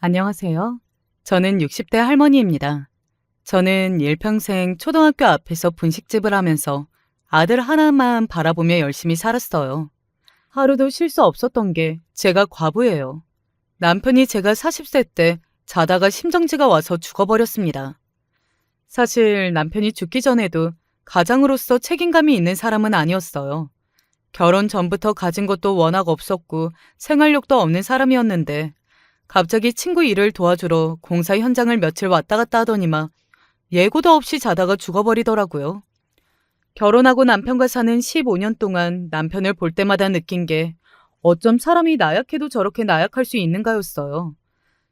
안녕하세요. 저는 60대 할머니입니다. 저는 일평생 초등학교 앞에서 분식집을 하면서 아들 하나만 바라보며 열심히 살았어요. 하루도 실수 없었던 게 제가 과부예요. 남편이 제가 40세 때 자다가 심정지가 와서 죽어버렸습니다. 사실 남편이 죽기 전에도 가장으로서 책임감이 있는 사람은 아니었어요. 결혼 전부터 가진 것도 워낙 없었고 생활력도 없는 사람이었는데 갑자기 친구 일을 도와주러 공사 현장을 며칠 왔다 갔다 하더니만 예고도 없이 자다가 죽어버리더라고요. 결혼하고 남편과 사는 15년 동안 남편을 볼 때마다 느낀 게 어쩜 사람이 나약해도 저렇게 나약할 수 있는가였어요.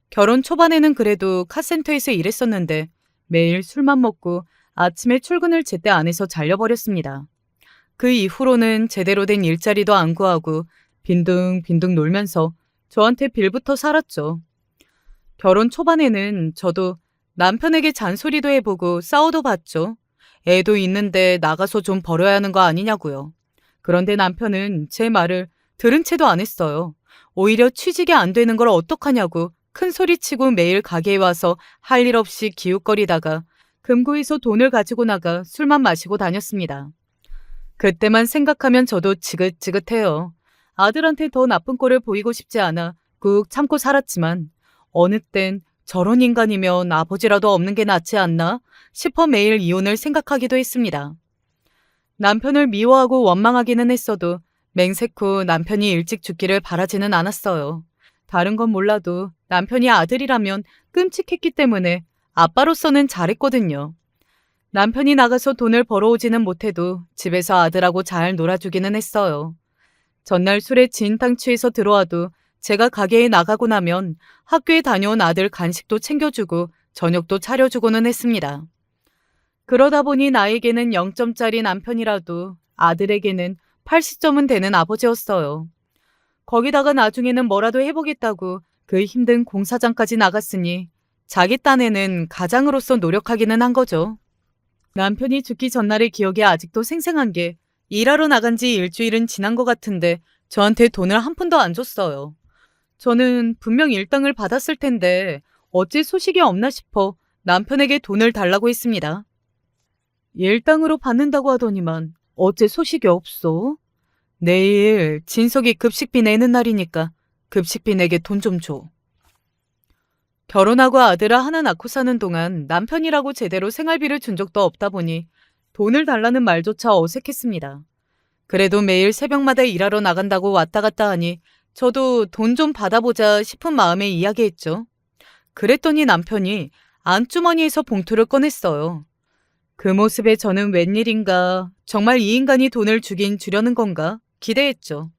결혼 초반에는 그래도 카센터에서 일했었는데 매일 술만 먹고 아침에 출근을 제때 안 해서 잘려버렸습니다. 그 이후로는 제대로 된 일자리도 안 구하고 빈둥빈둥 놀면서 저한테 빌부터 살았죠. 결혼 초반에는 저도 남편에게 잔소리도 해보고 싸워도 봤죠. 애도 있는데 나가서 좀 벌어야 하는 거 아니냐고요. 그런데 남편은 제 말을 들은 채도 안 했어요. 오히려 취직이 안 되는 걸 어떡하냐고 큰 소리치고 매일 가게에 와서 할 일 없이 기웃거리다가 금고에서 돈을 가지고 나가 술만 마시고 다녔습니다. 그때만 생각하면 저도 지긋지긋해요. 아들한테 더 나쁜 꼴을 보이고 싶지 않아 꾹 참고 살았지만 어느 땐 저런 인간이면 아버지라도 없는 게 낫지 않나 싶어 매일 이혼을 생각하기도 했습니다. 남편을 미워하고 원망하기는 했어도 맹세코 남편이 일찍 죽기를 바라지는 않았어요. 다른 건 몰라도 남편이 아들이라면 끔찍했기 때문에 아빠로서는 잘했거든요. 남편이 나가서 돈을 벌어오지는 못해도 집에서 아들하고 잘 놀아주기는 했어요. 전날 술에 진탕 취해서 들어와도 제가 가게에 나가고 나면 학교에 다녀온 아들 간식도 챙겨주고 저녁도 차려주고는 했습니다. 그러다 보니 나에게는 0점짜리 남편이라도 아들에게는 80점은 되는 아버지였어요. 거기다가 나중에는 뭐라도 해보겠다고 그 힘든 공사장까지 나갔으니 자기 딴에는 가장으로서 노력하기는 한 거죠. 남편이 죽기 전날의 기억이 아직도 생생한 게 일하러 나간 지 일주일은 지난 것 같은데 저한테 돈을 한 푼도 안 줬어요. 저는 분명 일당을 받았을 텐데 어째 소식이 없나 싶어 남편에게 돈을 달라고 했습니다. 일당으로 받는다고 하더니만 어째 소식이 없어? 내일 진석이 급식비 내는 날이니까 급식비 내게 돈 좀 줘. 결혼하고 아들을 하나 낳고 사는 동안 남편이라고 제대로 생활비를 준 적도 없다 보니 돈을 달라는 말조차 어색했습니다. 그래도 매일 새벽마다 일하러 나간다고 왔다 갔다 하니 저도 돈 좀 받아보자 싶은 마음에 이야기했죠. 그랬더니 남편이 안주머니에서 봉투를 꺼냈어요. 그 모습에 저는 웬일인가, 정말 이 인간이 돈을 주긴 주려는 건가 기대했죠.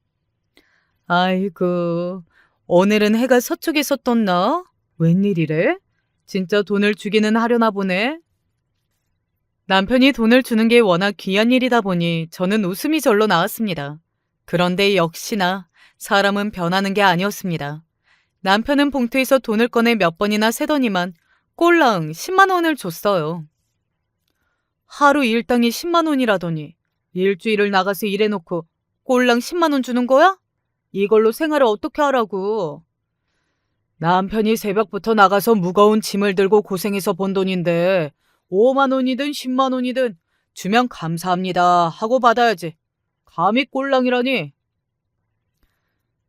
아이고, 오늘은 해가 서쪽에서 떴나? 웬일이래? 진짜 돈을 주기는 하려나 보네. 남편이 돈을 주는 게 워낙 귀한 일이다 보니 저는 웃음이 절로 나왔습니다. 그런데 역시나 사람은 변하는 게 아니었습니다. 남편은 봉투에서 돈을 꺼내 몇 번이나 세더니만 꼴랑 10만 원을 줬어요. 하루 일당이 10만 원이라더니 일주일을 나가서 일해놓고 꼴랑 10만 원 주는 거야? 이걸로 생활을 어떻게 하라고. 남편이 새벽부터 나가서 무거운 짐을 들고 고생해서 번 돈인데 5만 원이든 10만 원이든 주면 감사합니다 하고 받아야지. 감히 꼴랑이라니.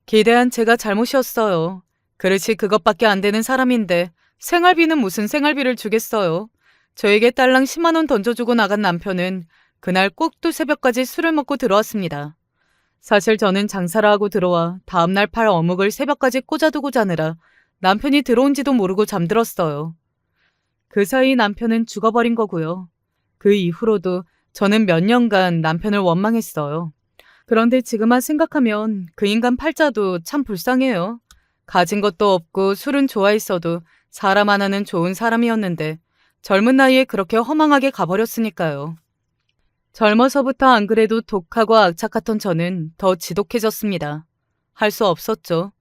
기대한 제가 잘못이었어요. 그릇이 그것밖에 안 되는 사람인데 생활비는 무슨 생활비를 주겠어요. 저에게 딸랑 10만 원 던져주고 나간 남편은 그날 꼭두 새벽까지 술을 먹고 들어왔습니다. 사실 저는 장사를 하고 들어와 다음날 팔 어묵을 새벽까지 꽂아두고 자느라 남편이 들어온지도 모르고 잠들었어요. 그 사이 남편은 죽어버린 거고요. 그 이후로도 저는 몇 년간 남편을 원망했어요. 그런데 지금만 생각하면 그 인간 팔자도 참 불쌍해요. 가진 것도 없고 술은 좋아했어도 사람 하나는 좋은 사람이었는데 젊은 나이에 그렇게 허망하게 가버렸으니까요. 젊어서부터 안 그래도 독하고 악착같던 저는 더 지독해졌습니다. 할 수 없었죠.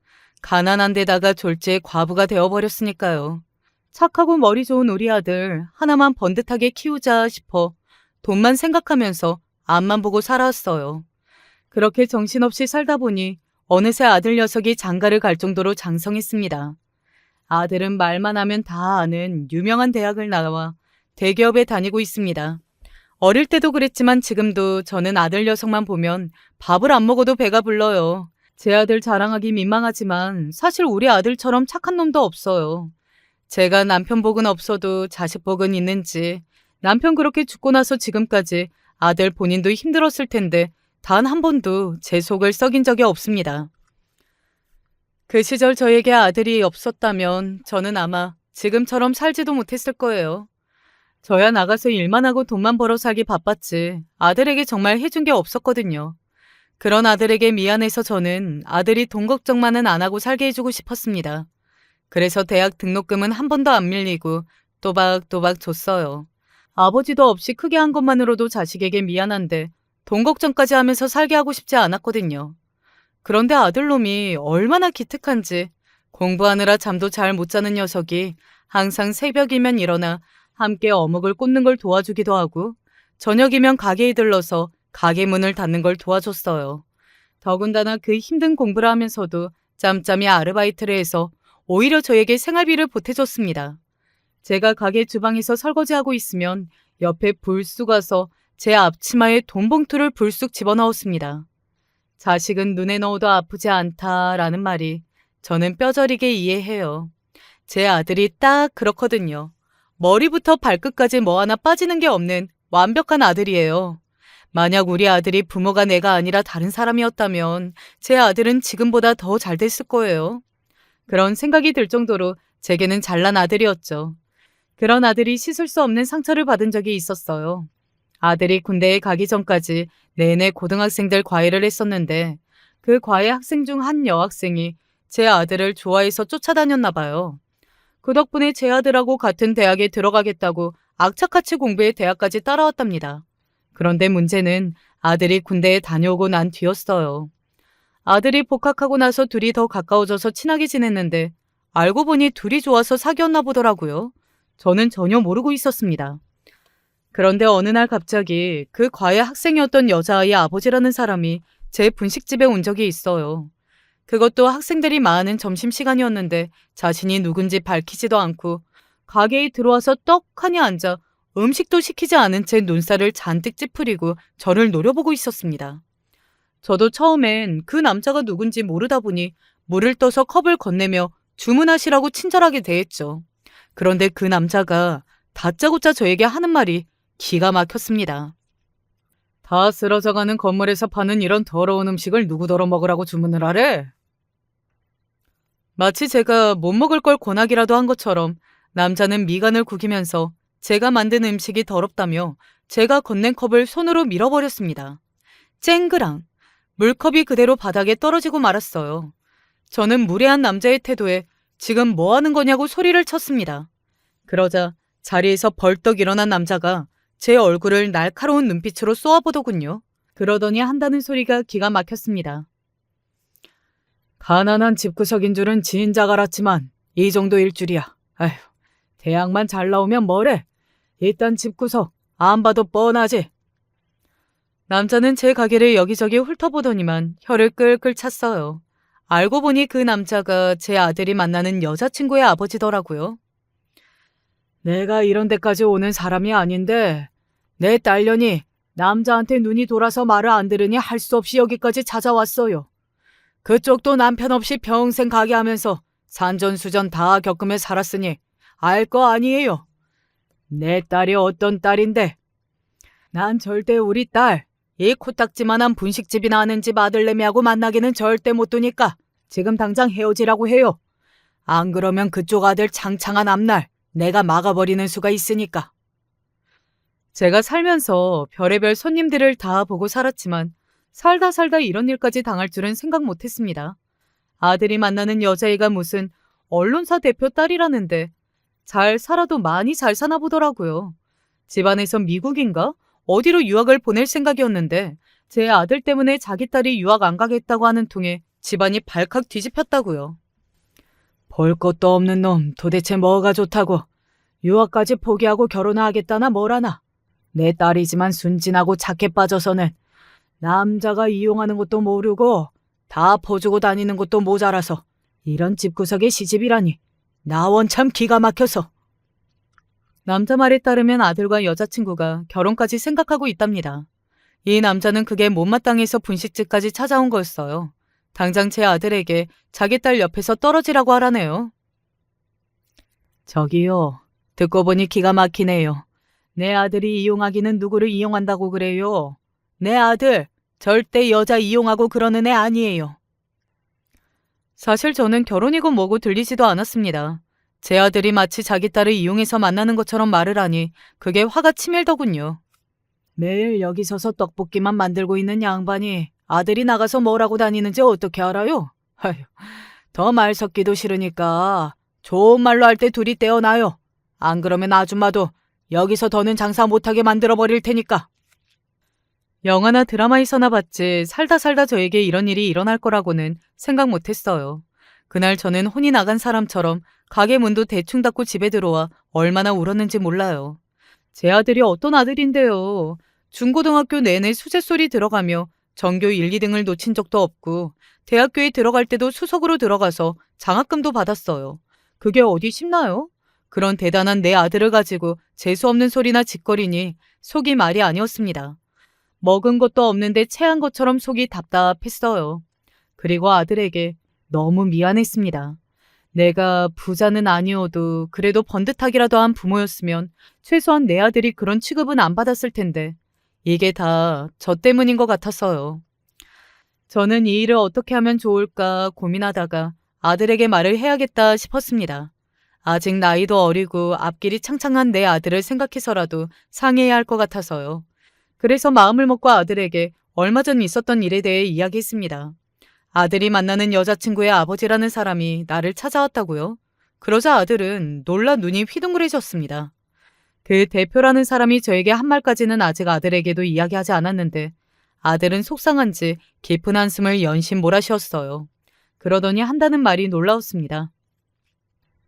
가난한 데다가 졸지에 과부가 되어버렸으니까요. 착하고 머리 좋은 우리 아들 하나만 번듯하게 키우자 싶어 돈만 생각하면서 앞만 보고 살아왔어요. 그렇게 정신없이 살다 보니 어느새 아들 녀석이 장가를 갈 정도로 장성했습니다. 아들은 말만 하면 다 아는 유명한 대학을 나와 대기업에 다니고 있습니다. 어릴 때도 그랬지만 지금도 저는 아들 녀석만 보면 밥을 안 먹어도 배가 불러요. 제 아들 자랑하기 민망하지만 사실 우리 아들처럼 착한 놈도 없어요. 제가 남편 복은 없어도 자식 복은 있는지 남편 그렇게 죽고 나서 지금까지 아들 본인도 힘들었을 텐데 단 한 번도 제 속을 썩인 적이 없습니다. 그 시절 저에게 아들이 없었다면 저는 아마 지금처럼 살지도 못했을 거예요. 저야 나가서 일만 하고 돈만 벌어 살기 바빴지 아들에게 정말 해준 게 없었거든요. 그런 아들에게 미안해서 저는 아들이 돈 걱정만은 안 하고 살게 해주고 싶었습니다. 그래서 대학 등록금은 한 번도 안 밀리고 또박또박 줬어요. 아버지도 없이 크게 한 것만으로도 자식에게 미안한데 돈 걱정까지 하면서 살게 하고 싶지 않았거든요. 그런데 아들놈이 얼마나 기특한지 공부하느라 잠도 잘 못 자는 녀석이 항상 새벽이면 일어나 함께 어묵을 꽂는 걸 도와주기도 하고 저녁이면 가게에 들러서 가게 문을 닫는 걸 도와줬어요. 더군다나 그 힘든 공부를 하면서도 짬짬이 아르바이트를 해서 오히려 저에게 생활비를 보태줬습니다. 제가 가게 주방에서 설거지하고 있으면 옆에 불쑥 와서 제 앞치마에 돈 봉투를 불쑥 집어넣었습니다. 자식은 눈에 넣어도 아프지 않다라는 말이 저는 뼈저리게 이해해요. 제 아들이 딱 그렇거든요. 머리부터 발끝까지 뭐 하나 빠지는 게 없는 완벽한 아들이에요. 만약 우리 아들이 부모가 내가 아니라 다른 사람이었다면 제 아들은 지금보다 더 잘 됐을 거예요. 그런 생각이 들 정도로 제게는 잘난 아들이었죠. 그런 아들이 씻을 수 없는 상처를 받은 적이 있었어요. 아들이 군대에 가기 전까지 내내 고등학생들 과외를 했었는데 그 과외 학생 중 한 여학생이 제 아들을 좋아해서 쫓아다녔나 봐요. 그 덕분에 제 아들하고 같은 대학에 들어가겠다고 악착같이 공부해 대학까지 따라왔답니다. 그런데 문제는 아들이 군대에 다녀오고 난 뒤였어요. 아들이 복학하고 나서 둘이 더 가까워져서 친하게 지냈는데 알고 보니 둘이 좋아서 사귀었나 보더라고요. 저는 전혀 모르고 있었습니다. 그런데 어느 날 갑자기 그 과외 학생이었던 여자아이 아버지라는 사람이 제 분식집에 온 적이 있어요. 그것도 학생들이 많은 점심시간이었는데 자신이 누군지 밝히지도 않고 가게에 들어와서 떡하니 앉아 음식도 시키지 않은 채 눈살을 잔뜩 찌푸리고 저를 노려보고 있었습니다. 저도 처음엔 그 남자가 누군지 모르다 보니 물을 떠서 컵을 건네며 주문하시라고 친절하게 대했죠. 그런데 그 남자가 다짜고짜 저에게 하는 말이 기가 막혔습니다. 다 쓰러져가는 건물에서 파는 이런 더러운 음식을 누구더러 먹으라고 주문을 하래? 마치 제가 못 먹을 걸 권하기라도 한 것처럼 남자는 미간을 구기면서 제가 만든 음식이 더럽다며 제가 건넨 컵을 손으로 밀어버렸습니다. 쨍그랑 물컵이 그대로 바닥에 떨어지고 말았어요. 저는 무례한 남자의 태도에 지금 뭐 하는 거냐고 소리를 쳤습니다. 그러자 자리에서 벌떡 일어난 남자가 제 얼굴을 날카로운 눈빛으로 쏘아보더군요. 그러더니 한다는 소리가 기가 막혔습니다. 가난한 집구석인 줄은 진작 알았지만 이 정도일 줄이야. 아휴, 대학만 잘 나오면 뭐래? 일단 집구석 안 봐도 뻔하지. 남자는 제 가게를 여기저기 훑어보더니만 혀를 끌끌 찼어요. 알고 보니 그 남자가 제 아들이 만나는 여자친구의 아버지더라고요. 내가 이런 데까지 오는 사람이 아닌데 내 딸년이 남자한테 눈이 돌아서 말을 안 들으니 할 수 없이 여기까지 찾아왔어요. 그쪽도 남편 없이 평생 가게 하면서 산전수전 다 겪으며 살았으니 알 거 아니에요. 내 딸이 어떤 딸인데. 난 절대 우리 딸, 이 코딱지만한 분식집이나 하는 집 아들내미하고 만나기는 절대 못 두니까 지금 당장 헤어지라고 해요. 안 그러면 그쪽 아들 창창한 앞날 내가 막아버리는 수가 있으니까. 제가 살면서 별의별 손님들을 다 보고 살았지만 살다 이런 일까지 당할 줄은 생각 못했습니다. 아들이 만나는 여자애가 무슨 언론사 대표 딸이라는데 잘 살아도 많이 잘 사나 보더라고요. 집안에서 미국인가? 어디로 유학을 보낼 생각이었는데 제 아들 때문에 자기 딸이 유학 안 가겠다고 하는 통에 집안이 발칵 뒤집혔다고요. 볼 것도 없는 놈 도대체 뭐가 좋다고 유학까지 포기하고 결혼하겠다나 뭐라나. 내 딸이지만 순진하고 착해 빠져서는 남자가 이용하는 것도 모르고 다 퍼주고 다니는 것도 모자라서 이런 집구석에 시집이라니 나 원참 기가 막혀서. 남자 말에 따르면 아들과 여자친구가 결혼까지 생각하고 있답니다. 이 남자는 그게 못마땅해서 분식집까지 찾아온 거였어요. 당장 제 아들에게 자기 딸 옆에서 떨어지라고 하라네요. 저기요, 듣고 보니 기가 막히네요. 내 아들이 이용하기는 누구를 이용한다고 그래요? 내 아들 절대 여자 이용하고 그러는 애 아니에요. 사실 저는 결혼이고 뭐고 들리지도 않았습니다. 제 아들이 마치 자기 딸을 이용해서 만나는 것처럼 말을 하니 그게 화가 치밀더군요. 매일 여기 서서 떡볶이만 만들고 있는 양반이 아들이 나가서 뭐라고 다니는지 어떻게 알아요? 아휴, 더 말 섞기도 싫으니까 좋은 말로 할 때 둘이 떼어놔요. 안 그러면 아줌마도 여기서 더는 장사 못하게 만들어버릴 테니까. 영화나 드라마에서나 봤지 살다 살다 저에게 이런 일이 일어날 거라고는 생각 못했어요. 그날 저는 혼이 나간 사람처럼 가게 문도 대충 닫고 집에 들어와 얼마나 울었는지 몰라요. 제 아들이 어떤 아들인데요. 중고등학교 내내 수제소리 들어가며 전교 1, 2등을 놓친 적도 없고 대학교에 들어갈 때도 수석으로 들어가서 장학금도 받았어요. 그게 어디 쉽나요? 그런 대단한 내 아들을 가지고 재수없는 소리나 짓거리니 속이 말이 아니었습니다. 먹은 것도 없는데 체한 것처럼 속이 답답했어요. 그리고 아들에게 너무 미안했습니다. 내가 부자는 아니어도 그래도 번듯하기라도 한 부모였으면 최소한 내 아들이 그런 취급은 안 받았을 텐데 이게 다 저 때문인 것 같았어요. 저는 이 일을 어떻게 하면 좋을까 고민하다가 아들에게 말을 해야겠다 싶었습니다. 아직 나이도 어리고 앞길이 창창한 내 아들을 생각해서라도 상의해야 할 것 같아서요. 그래서 마음을 먹고 아들에게 얼마 전 있었던 일에 대해 이야기했습니다. 아들이 만나는 여자친구의 아버지라는 사람이 나를 찾아왔다고요. 그러자 아들은 놀라 눈이 휘둥그레졌습니다. 그 대표라는 사람이 저에게 한 말까지는 아직 아들에게도 이야기하지 않았는데 아들은 속상한지 깊은 한숨을 연신 몰아쉬었어요. 그러더니 한다는 말이 놀라웠습니다.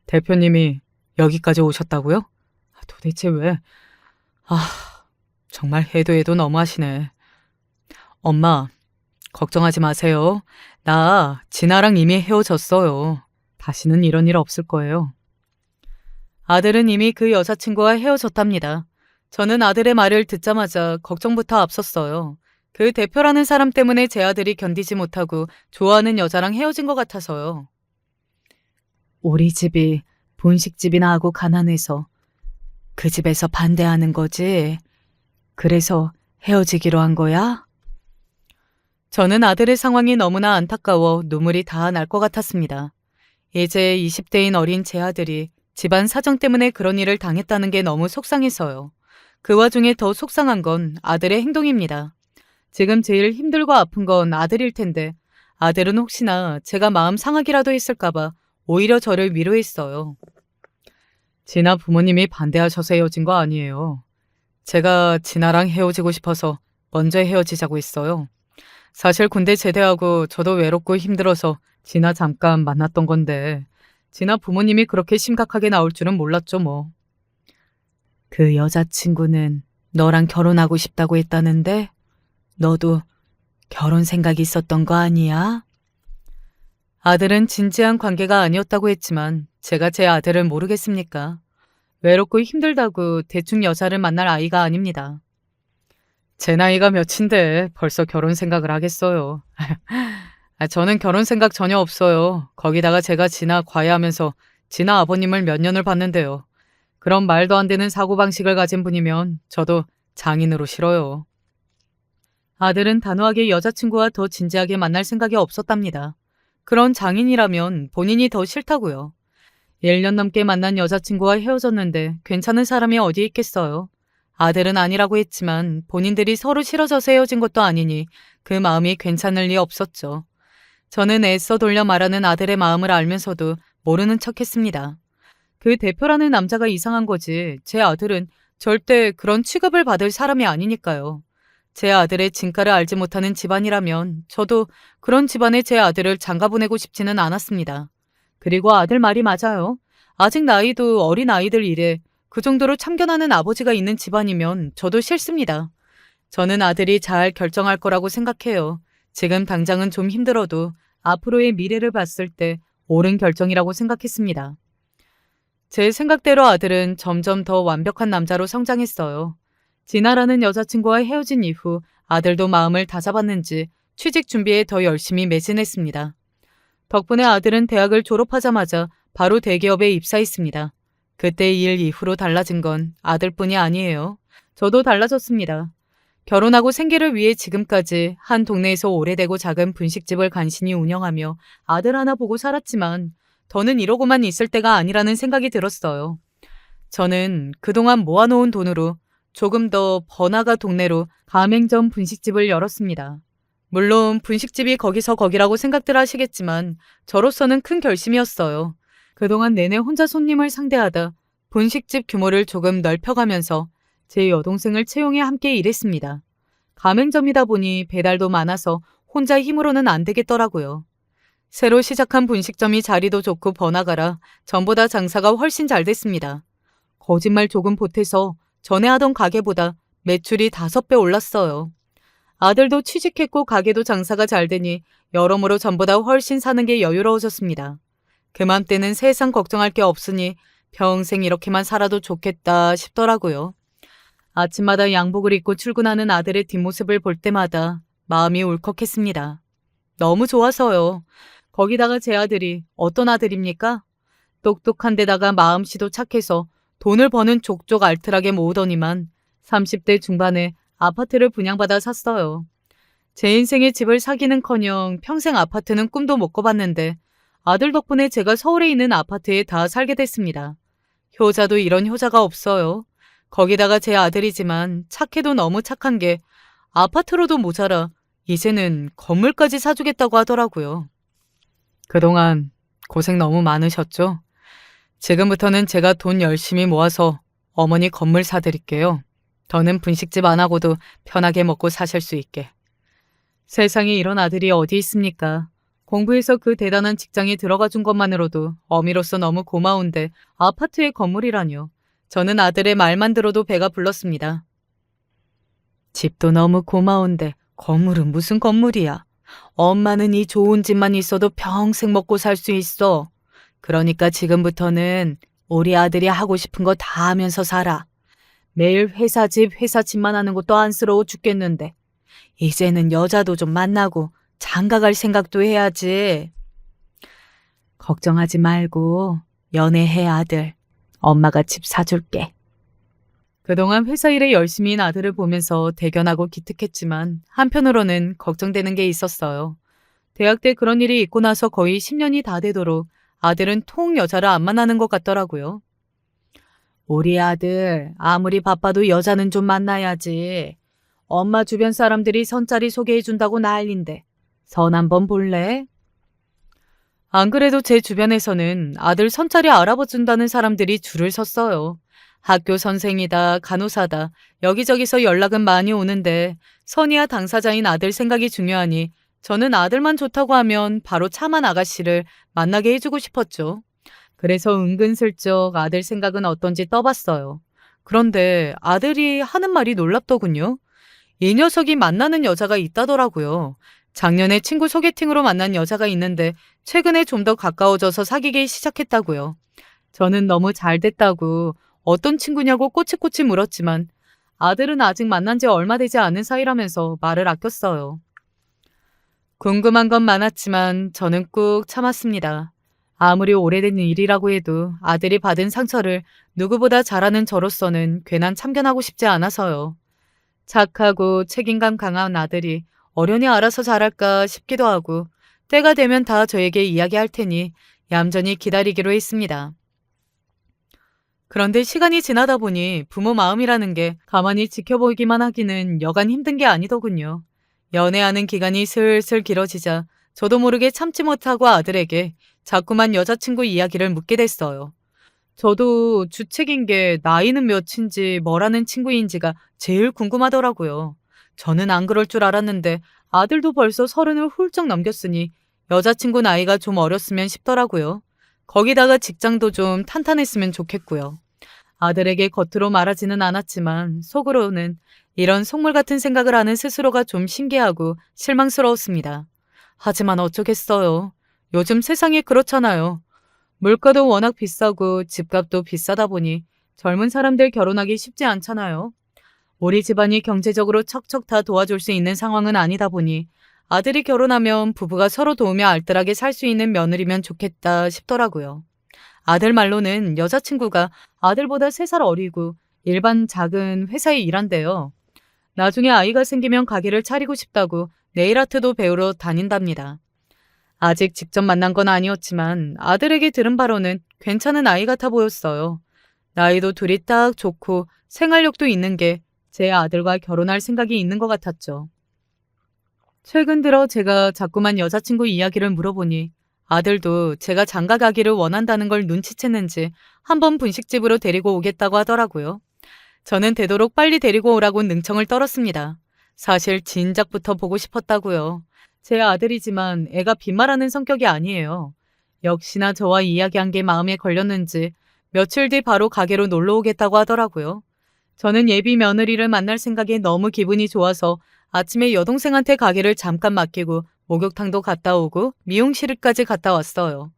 대표님이 여기까지 오셨다고요? 도대체 왜? 정말 해도 너무하시네. 엄마, 걱정하지 마세요. 나 진아랑 이미 헤어졌어요. 다시는 이런 일 없을 거예요. 아들은 이미 그 여자친구와 헤어졌답니다. 저는 아들의 말을 듣자마자 걱정부터 앞섰어요. 그 대표라는 사람 때문에 제 아들이 견디지 못하고 좋아하는 여자랑 헤어진 것 같아서요. 우리 집이 분식집이나 하고 가난해서 그 집에서 반대하는 거지. 그래서 헤어지기로 한 거야? 저는 아들의 상황이 너무나 안타까워 눈물이 다 날 것 같았습니다. 이제 20대인 어린 제 아들이 집안 사정 때문에 그런 일을 당했다는 게 너무 속상해서요. 그 와중에 더 속상한 건 아들의 행동입니다. 지금 제일 힘들고 아픈 건 아들일 텐데 아들은 혹시나 제가 마음 상하기라도 했을까봐 오히려 저를 위로했어요. 진아 부모님이 반대하셔서 헤어진 거 아니에요. 제가 진아랑 헤어지고 싶어서 먼저 헤어지자고 했어요. 사실 군대 제대하고 저도 외롭고 힘들어서 진아 잠깐 만났던 건데 진아 부모님이 그렇게 심각하게 나올 줄은 몰랐죠 뭐. 그 여자친구는 너랑 결혼하고 싶다고 했다는데 너도 결혼 생각이 있었던 거 아니야? 아들은 진지한 관계가 아니었다고 했지만 제가 제 아들을 모르겠습니까? 외롭고 힘들다고 대충 여자를 만날 아이가 아닙니다. 제 나이가 몇인데 벌써 결혼 생각을 하겠어요. 저는 결혼 생각 전혀 없어요. 거기다가 제가 진아 과외하면서 진아 아버님을 몇 년을 봤는데요. 그런 말도 안 되는 사고방식을 가진 분이면 저도 장인으로 싫어요. 아들은 단호하게 여자친구와 더 진지하게 만날 생각이 없었답니다. 그런 장인이라면 본인이 더 싫다고요. 1년 넘게 만난 여자친구와 헤어졌는데 괜찮은 사람이 어디 있겠어요. 아들은 아니라고 했지만 본인들이 서로 싫어져서 헤어진 것도 아니니 그 마음이 괜찮을 리 없었죠. 저는 애써 돌려 말하는 아들의 마음을 알면서도 모르는 척했습니다. 그 대표라는 남자가 이상한 거지 제 아들은 절대 그런 취급을 받을 사람이 아니니까요. 제 아들의 진가를 알지 못하는 집안이라면 저도 그런 집안에 제 아들을 장가보내고 싶지는 않았습니다. 그리고 아들 말이 맞아요. 아직 나이도 어린 아이들 일에 그 정도로 참견하는 아버지가 있는 집안이면 저도 싫습니다. 저는 아들이 잘 결정할 거라고 생각해요. 지금 당장은 좀 힘들어도 앞으로의 미래를 봤을 때 옳은 결정이라고 생각했습니다. 제 생각대로 아들은 점점 더 완벽한 남자로 성장했어요. 진아라는 여자친구와 헤어진 이후 아들도 마음을 다잡았는지 취직 준비에 더 열심히 매진했습니다. 덕분에 아들은 대학을 졸업하자마자 바로 대기업에 입사했습니다. 그때 일 이후로 달라진 건 아들뿐이 아니에요. 저도 달라졌습니다. 결혼하고 생계를 위해 지금까지 한 동네에서 오래되고 작은 분식집을 간신히 운영하며 아들 하나 보고 살았지만 더는 이러고만 있을 때가 아니라는 생각이 들었어요. 저는 그동안 모아놓은 돈으로 조금 더 번화가 동네로 가맹점 분식집을 열었습니다. 물론 분식집이 거기서 거기라고 생각들 하시겠지만 저로서는 큰 결심이었어요. 그동안 내내 혼자 손님을 상대하다 분식집 규모를 조금 넓혀가면서 제 여동생을 채용해 함께 일했습니다. 가맹점이다 보니 배달도 많아서 혼자 힘으로는 안 되겠더라고요. 새로 시작한 분식점이 자리도 좋고 번화가라 전보다 장사가 훨씬 잘 됐습니다. 거짓말 조금 보태서 전에 하던 가게보다 매출이 5배 올랐어요. 아들도 취직했고 가게도 장사가 잘 되니 여러모로 전보다 훨씬 사는 게 여유로워졌습니다. 그맘때는 세상 걱정할 게 없으니 평생 이렇게만 살아도 좋겠다 싶더라고요. 아침마다 양복을 입고 출근하는 아들의 뒷모습을 볼 때마다 마음이 울컥했습니다. 너무 좋아서요. 거기다가 제 아들이 어떤 아들입니까? 똑똑한 데다가 마음씨도 착해서 돈을 버는 족족 알뜰하게 모으더니만 30대 중반에 아파트를 분양받아 샀어요. 제 인생의 집을 사기는커녕 평생 아파트는 꿈도 못 꿔봤는데 아들 덕분에 제가 서울에 있는 아파트에 다 살게 됐습니다. 효자도 이런 효자가 없어요. 거기다가 제 아들이지만 착해도 너무 착한 게 아파트로도 모자라 이제는 건물까지 사주겠다고 하더라고요. 그동안 고생 너무 많으셨죠? 지금부터는 제가 돈 열심히 모아서 어머니 건물 사드릴게요. 더는 분식집 안 하고도 편하게 먹고 사실 수 있게. 세상에 이런 아들이 어디 있습니까? 공부해서 그 대단한 직장에 들어가 준 것만으로도 어미로서 너무 고마운데 아파트의 건물이라뇨. 저는 아들의 말만 들어도 배가 불렀습니다. 집도 너무 고마운데 건물은 무슨 건물이야. 엄마는 이 좋은 집만 있어도 평생 먹고 살 수 있어. 그러니까 지금부터는 우리 아들이 하고 싶은 거 다 하면서 살아. 매일 회사 집만 하는 것도 안쓰러워 죽겠는데 이제는 여자도 좀 만나고 장가갈 생각도 해야지. 걱정하지 말고 연애해 아들. 엄마가 집 사줄게. 그동안 회사 일에 열심히인 아들을 보면서 대견하고 기특했지만 한편으로는 걱정되는 게 있었어요. 대학 때 그런 일이 있고 나서 거의 10년이 다 되도록 아들은 통 여자를 안 만나는 것 같더라고요. 우리 아들 아무리 바빠도 여자는 좀 만나야지. 엄마 주변 사람들이 선짜리 소개해준다고 난린데 선 한번 볼래? 안 그래도 제 주변에서는 아들 선짜리 알아봐준다는 사람들이 줄을 섰어요. 학교 선생이다, 간호사다, 여기저기서 연락은 많이 오는데 선의야 당사자인 아들 생각이 중요하니 저는 아들만 좋다고 하면 바로 차만 아가씨를 만나게 해주고 싶었죠. 그래서 은근슬쩍 아들 생각은 어떤지 떠봤어요. 그런데 아들이 하는 말이 놀랍더군요. 이 녀석이 만나는 여자가 있다더라고요. 작년에 친구 소개팅으로 만난 여자가 있는데 최근에 좀 더 가까워져서 사귀기 시작했다고요. 저는 너무 잘 됐다고 어떤 친구냐고 꼬치꼬치 물었지만 아들은 아직 만난 지 얼마 되지 않은 사이라면서 말을 아꼈어요. 궁금한 건 많았지만 저는 꾹 참았습니다. 아무리 오래된 일이라고 해도 아들이 받은 상처를 누구보다 잘 아는 저로서는 괜한 참견하고 싶지 않아서요. 착하고 책임감 강한 아들이 어련히 알아서 잘할까 싶기도 하고 때가 되면 다 저에게 이야기할 테니 얌전히 기다리기로 했습니다. 그런데 시간이 지나다 보니 부모 마음이라는 게 가만히 지켜보기만 하기는 여간 힘든 게 아니더군요. 연애하는 기간이 슬슬 길어지자 저도 모르게 참지 못하고 아들에게 자꾸만 여자친구 이야기를 묻게 됐어요. 저도 주책인 게 나이는 몇인지 뭐라는 친구인지가 제일 궁금하더라고요. 저는 안 그럴 줄 알았는데 아들도 벌써 30을 훌쩍 넘겼으니 여자친구 나이가 좀 어렸으면 싶더라고요. 거기다가 직장도 좀 탄탄했으면 좋겠고요. 아들에게 겉으로 말하지는 않았지만 속으로는 이런 속물 같은 생각을 하는 스스로가 좀 신기하고 실망스러웠습니다. 하지만 어쩌겠어요. 요즘 세상이 그렇잖아요. 물가도 워낙 비싸고 집값도 비싸다 보니 젊은 사람들 결혼하기 쉽지 않잖아요. 우리 집안이 경제적으로 척척 다 도와줄 수 있는 상황은 아니다 보니 아들이 결혼하면 부부가 서로 도우며 알뜰하게 살 수 있는 며느리면 좋겠다 싶더라고요. 아들 말로는 여자친구가 아들보다 3살 어리고 일반 작은 회사에 일한대요. 나중에 아이가 생기면 가게를 차리고 싶다고 네일아트도 배우러 다닌답니다. 아직 직접 만난 건 아니었지만 아들에게 들은 바로는 괜찮은 아이 같아 보였어요. 나이도 둘이 딱 좋고 생활력도 있는 게 제 아들과 결혼할 생각이 있는 것 같았죠. 최근 들어 제가 자꾸만 여자친구 이야기를 물어보니 아들도 제가 장가 가기를 원한다는 걸 눈치챘는지 한번 분식집으로 데리고 오겠다고 하더라고요. 저는 되도록 빨리 데리고 오라고 능청을 떨었습니다. 사실 진작부터 보고 싶었다고요. 제 아들이지만 애가 빈말하는 성격이 아니에요. 역시나 저와 이야기한 게 마음에 걸렸는지 며칠 뒤 바로 가게로 놀러 오겠다고 하더라고요. 저는 예비 며느리를 만날 생각에 너무 기분이 좋아서 아침에 여동생한테 가게를 잠깐 맡기고 목욕탕도 갔다 오고 미용실까지 갔다 왔어요.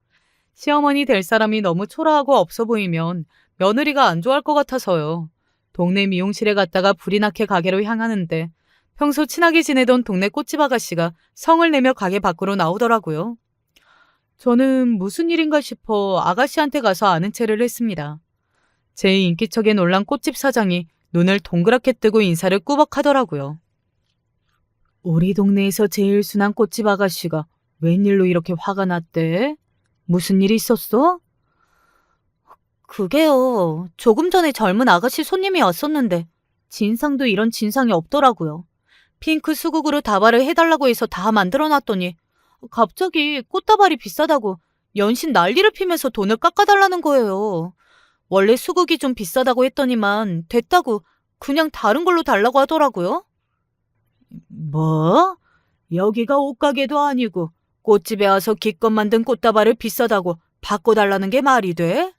시어머니 될 사람이 너무 초라하고 없어 보이면 며느리가 안 좋아할 것 같아서요. 동네 미용실에 갔다가 불이 나게 가게로 향하는데 평소 친하게 지내던 동네 꽃집 아가씨가 성을 내며 가게 밖으로 나오더라고요. 저는 무슨 일인가 싶어 아가씨한테 가서 아는 체를 했습니다. 제 인기척에 놀란 꽃집 사장이 눈을 동그랗게 뜨고 인사를 꾸벅 하더라고요. 우리 동네에서 제일 순한 꽃집 아가씨가 웬일로 이렇게 화가 났대? 무슨 일이 있었어? 그게요. 조금 전에 젊은 아가씨 손님이 왔었는데 진상도 이런 진상이 없더라고요. 핑크 수국으로 다발을 해달라고 해서 다 만들어놨더니 갑자기 꽃다발이 비싸다고 연신 난리를 피면서 돈을 깎아달라는 거예요. 원래 수국이 좀 비싸다고 했더니만 됐다고 그냥 다른 걸로 달라고 하더라고요. 뭐? 여기가 옷가게도 아니고 꽃집에 와서 기껏 만든 꽃다발을 비싸다고 바꿔달라는 게 말이 돼?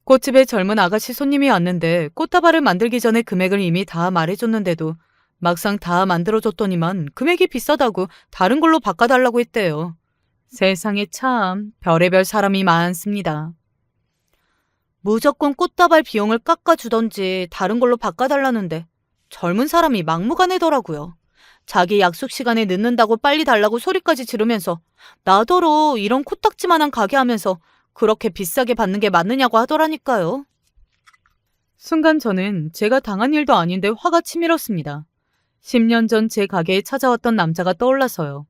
꽃집에 젊은 아가씨 손님이 왔는데 꽃다발을 만들기 전에 금액을 이미 다 말해줬는데도 막상 다 만들어줬더니만 금액이 비싸다고 다른 걸로 바꿔달라고 했대요. 세상에 참 별의별 사람이 많습니다. 무조건 꽃다발 비용을 깎아주던지 다른 걸로 바꿔달라는데 젊은 사람이 막무가내더라고요. 자기 약속 시간에 늦는다고 빨리 달라고 소리까지 지르면서 나더러 이런 코딱지만한 가게 하면서 그렇게 비싸게 받는 게 맞느냐고 하더라니까요. 순간 저는 제가 당한 일도 아닌데 화가 치밀었습니다. 10년 전 제 가게에 찾아왔던 남자가 떠올라서요.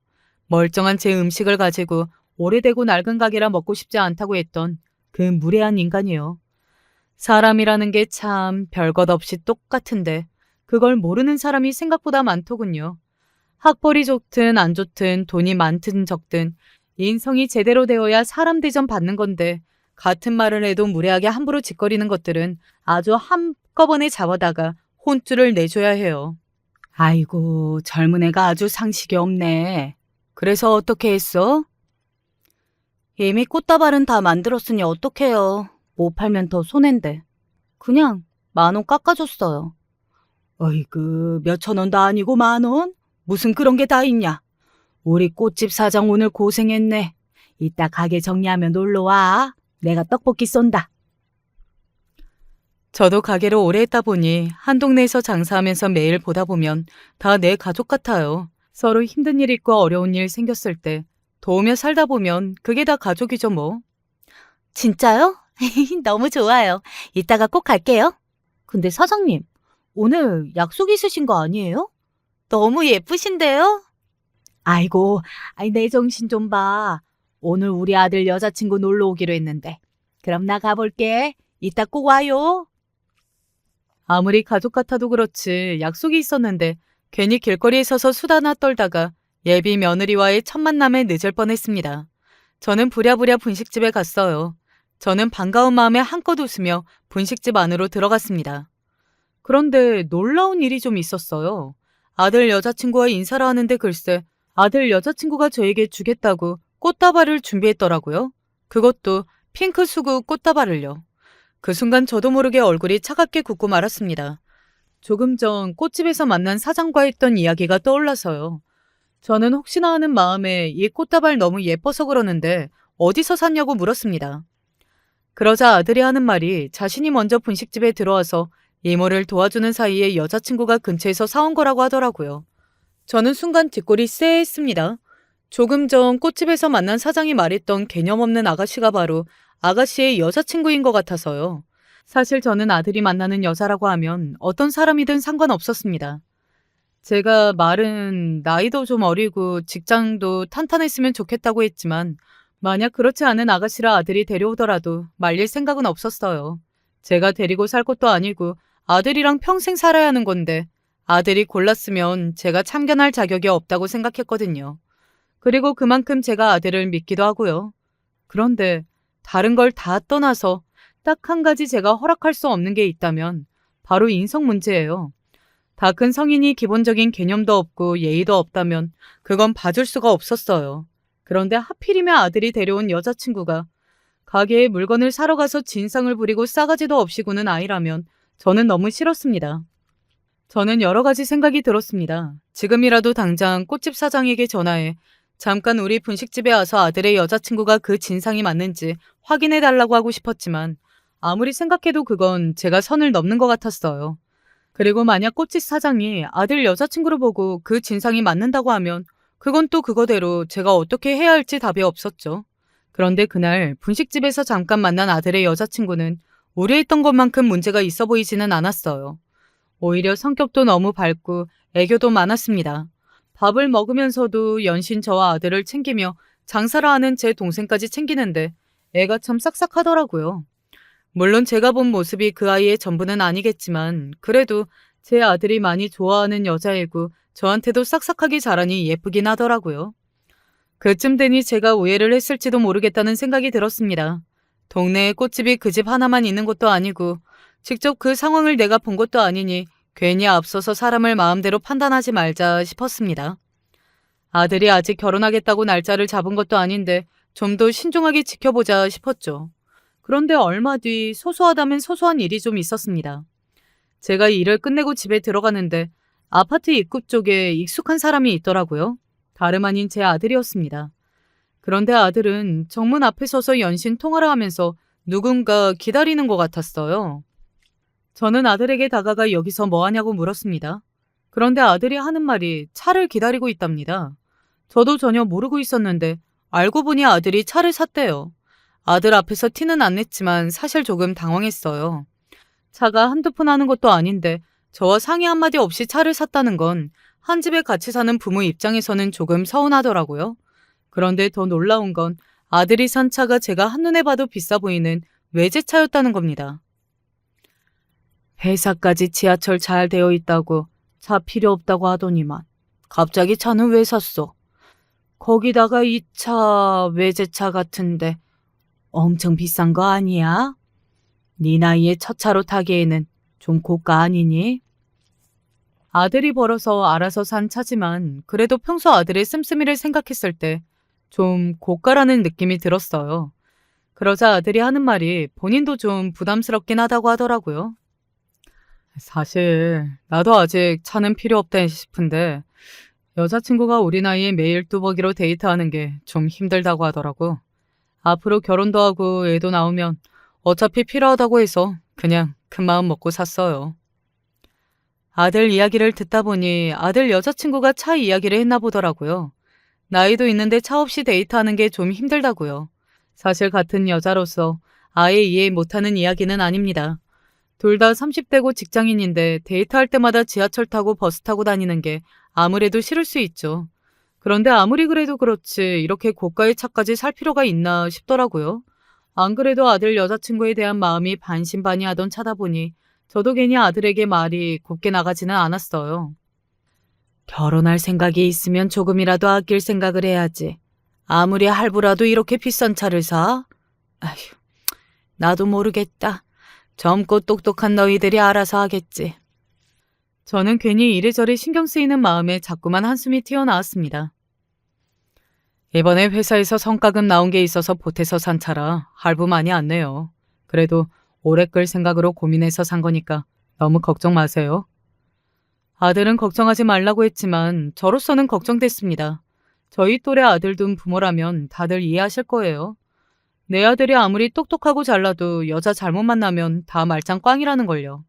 멀쩡한 제 음식을 가지고 오래되고 낡은 가게라 먹고 싶지 않다고 했던 그 무례한 인간이요. 사람이라는 게 참 별것 없이 똑같은데 그걸 모르는 사람이 생각보다 많더군요. 학벌이 좋든 안 좋든 돈이 많든 적든 인성이 제대로 되어야 사람 대접 받는 건데 같은 말을 해도 무례하게 함부로 짓거리는 것들은 아주 한꺼번에 잡아다가 혼쭐을 내줘야 해요. 아이고, 젊은 애가 아주 상식이 없네. 그래서 어떻게 했어? 이미 꽃다발은 다 만들었으니 어떡해요. 못 팔면 더 손해인데. 그냥 10,000원 깎아줬어요. 어이구, 몇천 원도 아니고 10,000원? 무슨 그런 게 다 있냐? 우리 꽃집 사장 오늘 고생했네. 이따 가게 정리하면 놀러와. 내가 떡볶이 쏜다. 저도 가게를 오래 했다 보니 한 동네에서 장사하면서 매일 보다 보면 다 내 가족 같아요. 서로 힘든 일 있고 어려운 일 생겼을 때 도우며 살다 보면 그게 다 가족이죠 뭐. 진짜요? 너무 좋아요. 이따가 꼭 갈게요. 근데 사장님, 오늘 약속 있으신 거 아니에요? 너무 예쁘신데요? 아이고, 내 정신 좀 봐. 오늘 우리 아들 여자친구 놀러 오기로 했는데. 그럼 나 가볼게. 이따 꼭 와요. 아무리 가족 같아도 그렇지 약속이 있었는데 괜히 길거리에 서서 수다나 떨다가 예비 며느리와의 첫 만남에 늦을 뻔했습니다. 저는 부랴부랴 분식집에 갔어요. 저는 반가운 마음에 한껏 웃으며 분식집 안으로 들어갔습니다. 그런데 놀라운 일이 좀 있었어요. 아들 여자친구와 인사를 하는데 글쎄 아들 여자친구가 저에게 주겠다고 꽃다발을 준비했더라고요. 그것도 핑크 수국 꽃다발을요. 그 순간 저도 모르게 얼굴이 차갑게 굳고 말았습니다. 조금 전 꽃집에서 만난 사장과 했던 이야기가 떠올라서요. 저는 혹시나 하는 마음에 이 꽃다발 너무 예뻐서 그러는데 어디서 샀냐고 물었습니다. 그러자 아들이 하는 말이 자신이 먼저 분식집에 들어와서 이모를 도와주는 사이에 여자친구가 근처에서 사온 거라고 하더라고요. 저는 순간 뒷골이 쎄했습니다. 조금 전 꽃집에서 만난 사장이 말했던 개념 없는 아가씨가 바로 아가씨의 여자친구인 것 같아서요. 사실 저는 아들이 만나는 여자라고 하면 어떤 사람이든 상관없었습니다. 제가 말은 나이도 좀 어리고 직장도 탄탄했으면 좋겠다고 했지만 만약 그렇지 않은 아가씨라 아들이 데려오더라도 말릴 생각은 없었어요. 제가 데리고 살 것도 아니고 아들이랑 평생 살아야 하는 건데 아들이 골랐으면 제가 참견할 자격이 없다고 생각했거든요. 그리고 그만큼 제가 아들을 믿기도 하고요. 그런데 다른 걸 다 떠나서 딱 한 가지 제가 허락할 수 없는 게 있다면 바로 인성 문제예요. 다 큰 성인이 기본적인 개념도 없고 예의도 없다면 그건 봐줄 수가 없었어요. 그런데 하필이면 아들이 데려온 여자친구가 가게에 물건을 사러 가서 진상을 부리고 싸가지도 없이 구는 아이라면 저는 너무 싫었습니다. 저는 여러 가지 생각이 들었습니다. 지금이라도 당장 꽃집 사장에게 전화해 잠깐 우리 분식집에 와서 아들의 여자친구가 그 진상이 맞는지 확인해 달라고 하고 싶었지만 아무리 생각해도 그건 제가 선을 넘는 것 같았어요. 그리고 만약 꽃집 사장이 아들 여자친구를 보고 그 진상이 맞는다고 하면 그건 또 그거대로 제가 어떻게 해야 할지 답이 없었죠. 그런데 그날 분식집에서 잠깐 만난 아들의 여자친구는 우려했던 것만큼 문제가 있어 보이지는 않았어요. 오히려 성격도 너무 밝고 애교도 많았습니다. 밥을 먹으면서도 연신 저와 아들을 챙기며 장사를 하는 제 동생까지 챙기는데 애가 참 싹싹하더라고요. 물론 제가 본 모습이 그 아이의 전부는 아니겠지만 그래도 제 아들이 많이 좋아하는 여자이고 저한테도 싹싹하게 자라니 예쁘긴 하더라고요. 그쯤 되니 제가 오해를 했을지도 모르겠다는 생각이 들었습니다. 동네에 꽃집이 그 집 하나만 있는 것도 아니고 직접 그 상황을 내가 본 것도 아니니 괜히 앞서서 사람을 마음대로 판단하지 말자 싶었습니다. 아들이 아직 결혼하겠다고 날짜를 잡은 것도 아닌데 좀 더 신중하게 지켜보자 싶었죠. 그런데 얼마 뒤 소소하다면 소소한 일이 좀 있었습니다. 제가 일을 끝내고 집에 들어가는데 아파트 입구 쪽에 익숙한 사람이 있더라고요. 다름 아닌 제 아들이었습니다. 그런데 아들은 정문 앞에 서서 연신 통화를 하면서 누군가 기다리는 것 같았어요. 저는 아들에게 다가가 여기서 뭐 하냐고 물었습니다. 그런데 아들이 하는 말이 차를 기다리고 있답니다. 저도 전혀 모르고 있었는데 알고 보니 아들이 차를 샀대요. 아들 앞에서 티는 안 냈지만 사실 조금 당황했어요. 차가 한두 푼 하는 것도 아닌데 저와 상의 한마디 없이 차를 샀다는 건 한 집에 같이 사는 부모 입장에서는 조금 서운하더라고요. 그런데 더 놀라운 건 아들이 산 차가 제가 한눈에 봐도 비싸 보이는 외제차였다는 겁니다. 회사까지 지하철 잘 되어 있다고 차 필요 없다고 하더니만 갑자기 차는 왜 샀어? 거기다가 이 차 외제차 같은데 엄청 비싼 거 아니야? 네 나이에 첫 차로 타기에는 좀 고가 아니니? 아들이 벌어서 알아서 산 차지만 그래도 평소 아들의 씀씀이를 생각했을 때 좀 고가라는 느낌이 들었어요. 그러자 아들이 하는 말이 본인도 좀 부담스럽긴 하다고 하더라고요. 사실 나도 아직 차는 필요 없다 싶은데 여자친구가 우리 나이에 매일 뚜벅이로 데이트하는 게 좀 힘들다고 하더라고. 앞으로 결혼도 하고 애도 나오면 어차피 필요하다고 해서 그냥 큰 마음 먹고 샀어요. 아들 이야기를 듣다 보니 아들 여자친구가 차 이야기를 했나 보더라고요. 나이도 있는데 차 없이 데이트하는 게 좀 힘들다고요. 사실 같은 여자로서 아예 이해 못하는 이야기는 아닙니다. 둘 다 30대고 직장인인데 데이트할 때마다 지하철 타고 버스 타고 다니는 게 아무래도 싫을 수 있죠. 그런데 아무리 그래도 그렇지 이렇게 고가의 차까지 살 필요가 있나 싶더라고요. 안 그래도 아들 여자친구에 대한 마음이 반신반의하던 차다 보니 저도 괜히 아들에게 말이 곱게 나가지는 않았어요. 결혼할 생각이 있으면 조금이라도 아낄 생각을 해야지. 아무리 할부라도 이렇게 비싼 차를 사? 아휴, 나도 모르겠다. 젊고 똑똑한 너희들이 알아서 하겠지. 저는 괜히 이래저래 신경 쓰이는 마음에 자꾸만 한숨이 튀어나왔습니다. 이번에 회사에서 성과금 나온 게 있어서 보태서 산 차라 할부 많이 안 내요. 그래도 오래 끌 생각으로 고민해서 산 거니까 너무 걱정 마세요. 아들은 걱정하지 말라고 했지만 저로서는 걱정됐습니다. 저희 또래 아들 둔 부모라면 다들 이해하실 거예요. 내 아들이 아무리 똑똑하고 잘나도 여자 잘못 만나면 다 말짱 꽝이라는 걸요.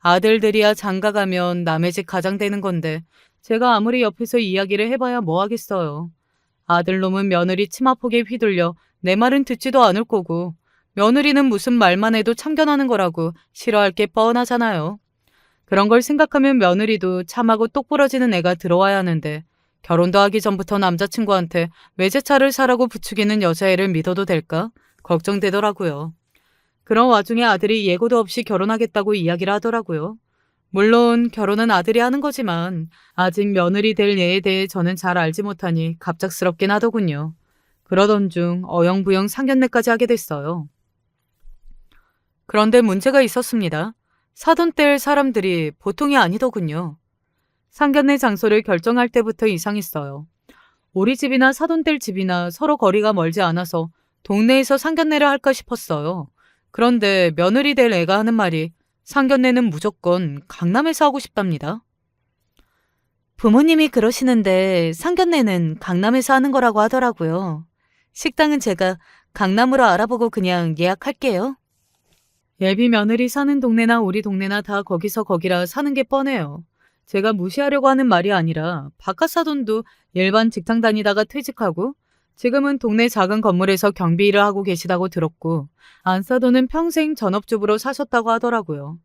아들들이야 장가 가면 남의 집 가장 되는 건데 제가 아무리 옆에서 이야기를 해봐야 뭐 하겠어요. 아들놈은 며느리 치마폭에 휘둘려 내 말은 듣지도 않을 거고 며느리는 무슨 말만 해도 참견하는 거라고 싫어할 게 뻔하잖아요. 그런 걸 생각하면 며느리도 참하고 똑부러지는 애가 들어와야 하는데 결혼도 하기 전부터 남자친구한테 외제차를 사라고 부추기는 여자애를 믿어도 될까? 걱정되더라고요. 그런 와중에 아들이 예고도 없이 결혼하겠다고 이야기를 하더라고요. 물론 결혼은 아들이 하는 거지만 아직 며느리 될 예에 대해 저는 잘 알지 못하니 갑작스럽긴 하더군요. 그러던 중 어영부영 상견례까지 하게 됐어요. 그런데 문제가 있었습니다. 사돈 뗄 사람들이 보통이 아니더군요. 상견례 장소를 결정할 때부터 이상했어요. 우리 집이나 사돈 뗄 집이나 서로 거리가 멀지 않아서 동네에서 상견례를 할까 싶었어요. 그런데 며느리 될 애가 하는 말이 상견례는 무조건 강남에서 하고 싶답니다. 부모님이 그러시는데 상견례는 강남에서 하는 거라고 하더라고요. 식당은 제가 강남으로 알아보고 그냥 예약할게요. 예비 며느리 사는 동네나 우리 동네나 다 거기서 거기라 사는 게 뻔해요. 제가 무시하려고 하는 말이 아니라 바깥 사돈도 일반 직장 다니다가 퇴직하고 지금은 동네 작은 건물에서 경비 일을 하고 계시다고 들었고 안 사돈은 평생 전업주부로 사셨다고 하더라고요.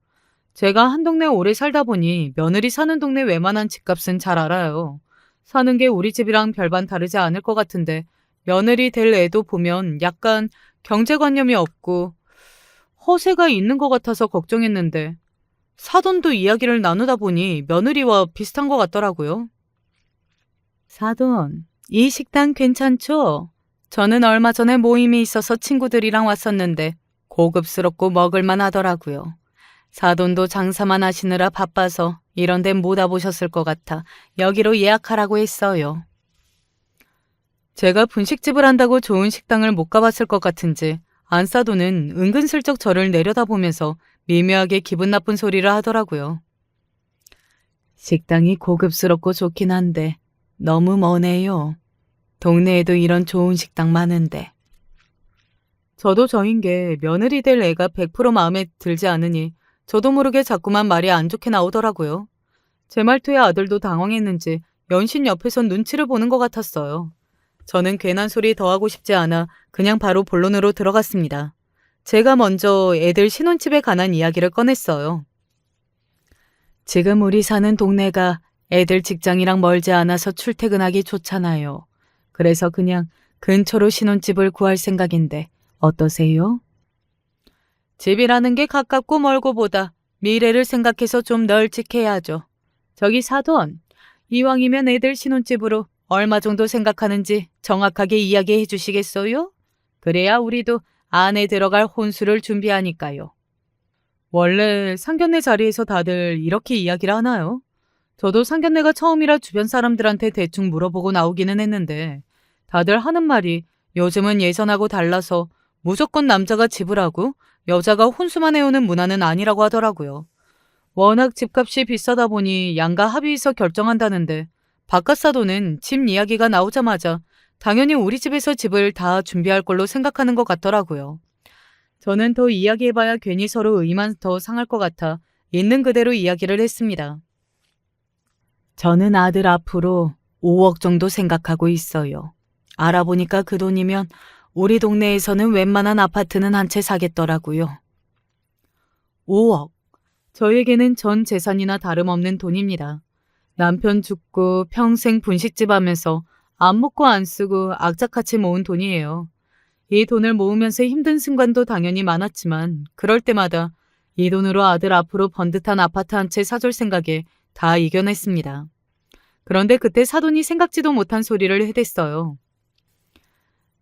제가 한 동네 오래 살다 보니 며느리 사는 동네 웬만한 집값은 잘 알아요. 사는 게 우리 집이랑 별반 다르지 않을 것 같은데 며느리 될 애도 보면 약간 경제관념이 없고 허세가 있는 것 같아서 걱정했는데 사돈도 이야기를 나누다 보니 며느리와 비슷한 것 같더라고요. 사돈, 이 식당 괜찮죠? 저는 얼마 전에 모임이 있어서 친구들이랑 왔었는데 고급스럽고 먹을만 하더라고요. 사돈도 장사만 하시느라 바빠서 이런 데 못 와보셨을 것 같아 여기로 예약하라고 했어요. 제가 분식집을 한다고 좋은 식당을 못 가봤을 것 같은지 안사돈은 은근슬쩍 저를 내려다보면서 미묘하게 기분 나쁜 소리를 하더라고요. 식당이 고급스럽고 좋긴 한데 너무 머네요. 동네에도 이런 좋은 식당 많은데. 저도 저인 게 며느리 될 애가 100% 마음에 들지 않으니 저도 모르게 자꾸만 말이 안 좋게 나오더라고요. 제 말투에 아들도 당황했는지 연신 옆에선 눈치를 보는 것 같았어요. 저는 괜한 소리 더 하고 싶지 않아 그냥 바로 본론으로 들어갔습니다. 제가 먼저 애들 신혼집에 관한 이야기를 꺼냈어요. 지금 우리 사는 동네가 애들 직장이랑 멀지 않아서 출퇴근하기 좋잖아요. 그래서 그냥 근처로 신혼집을 구할 생각인데 어떠세요? 집이라는 게 가깝고 멀고보다 미래를 생각해서 좀 널찍해야죠. 저기 사돈, 이왕이면 애들 신혼집으로 얼마 정도 생각하는지 정확하게 이야기해 주시겠어요? 그래야 우리도 안에 들어갈 혼수를 준비하니까요. 원래 상견례 자리에서 다들 이렇게 이야기를 하나요? 저도 상견례가 처음이라 주변 사람들한테 대충 물어보고 나오기는 했는데 다들 하는 말이 요즘은 예전하고 달라서 무조건 남자가 집을 하고 여자가 혼수만 해오는 문화는 아니라고 하더라고요. 워낙 집값이 비싸다 보니 양가 합의해서 결정한다는데 바깥 사돈은 집 이야기가 나오자마자 당연히 우리 집에서 집을 다 준비할 걸로 생각하는 것 같더라고요. 저는 더 이야기해봐야 괜히 서로 의만 더 상할 것 같아 있는 그대로 이야기를 했습니다. 저는 아들 앞으로 5억 정도 생각하고 있어요. 알아보니까 그 돈이면 우리 동네에서는 웬만한 아파트는 한 채 사겠더라고요. 5억. 저에게는 전 재산이나 다름없는 돈입니다. 남편 죽고 평생 분식집 하면서 안 먹고 안 쓰고 악착같이 모은 돈이에요. 이 돈을 모으면서 힘든 순간도 당연히 많았지만 그럴 때마다 이 돈으로 아들 앞으로 번듯한 아파트 한 채 사줄 생각에 다 이겨냈습니다. 그런데 그때 사돈이 생각지도 못한 소리를 해댔어요.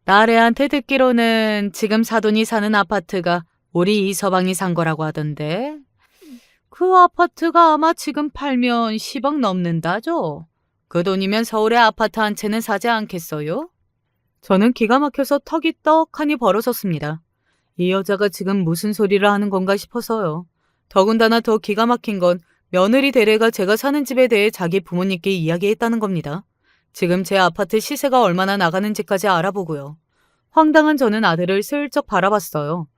딸애한테 듣기로는 지금 사돈이 사는 아파트가 우리 이서방이 산 거라고 하던데 그 아파트가 아마 지금 팔면 10억 넘는다죠? 그 돈이면 서울의 아파트 한 채는 사지 않겠어요? 저는 기가 막혀서 턱이 떡하니 벌어졌습니다. 이 여자가 지금 무슨 소리를 하는 건가 싶어서요. 더군다나 더 기가 막힌 건 며느리 대래가 제가 사는 집에 대해 자기 부모님께 이야기했다는 겁니다. 지금 제 아파트 시세가 얼마나 나가는지까지 알아보고요. 황당한 저는 아들을 슬쩍 바라봤어요.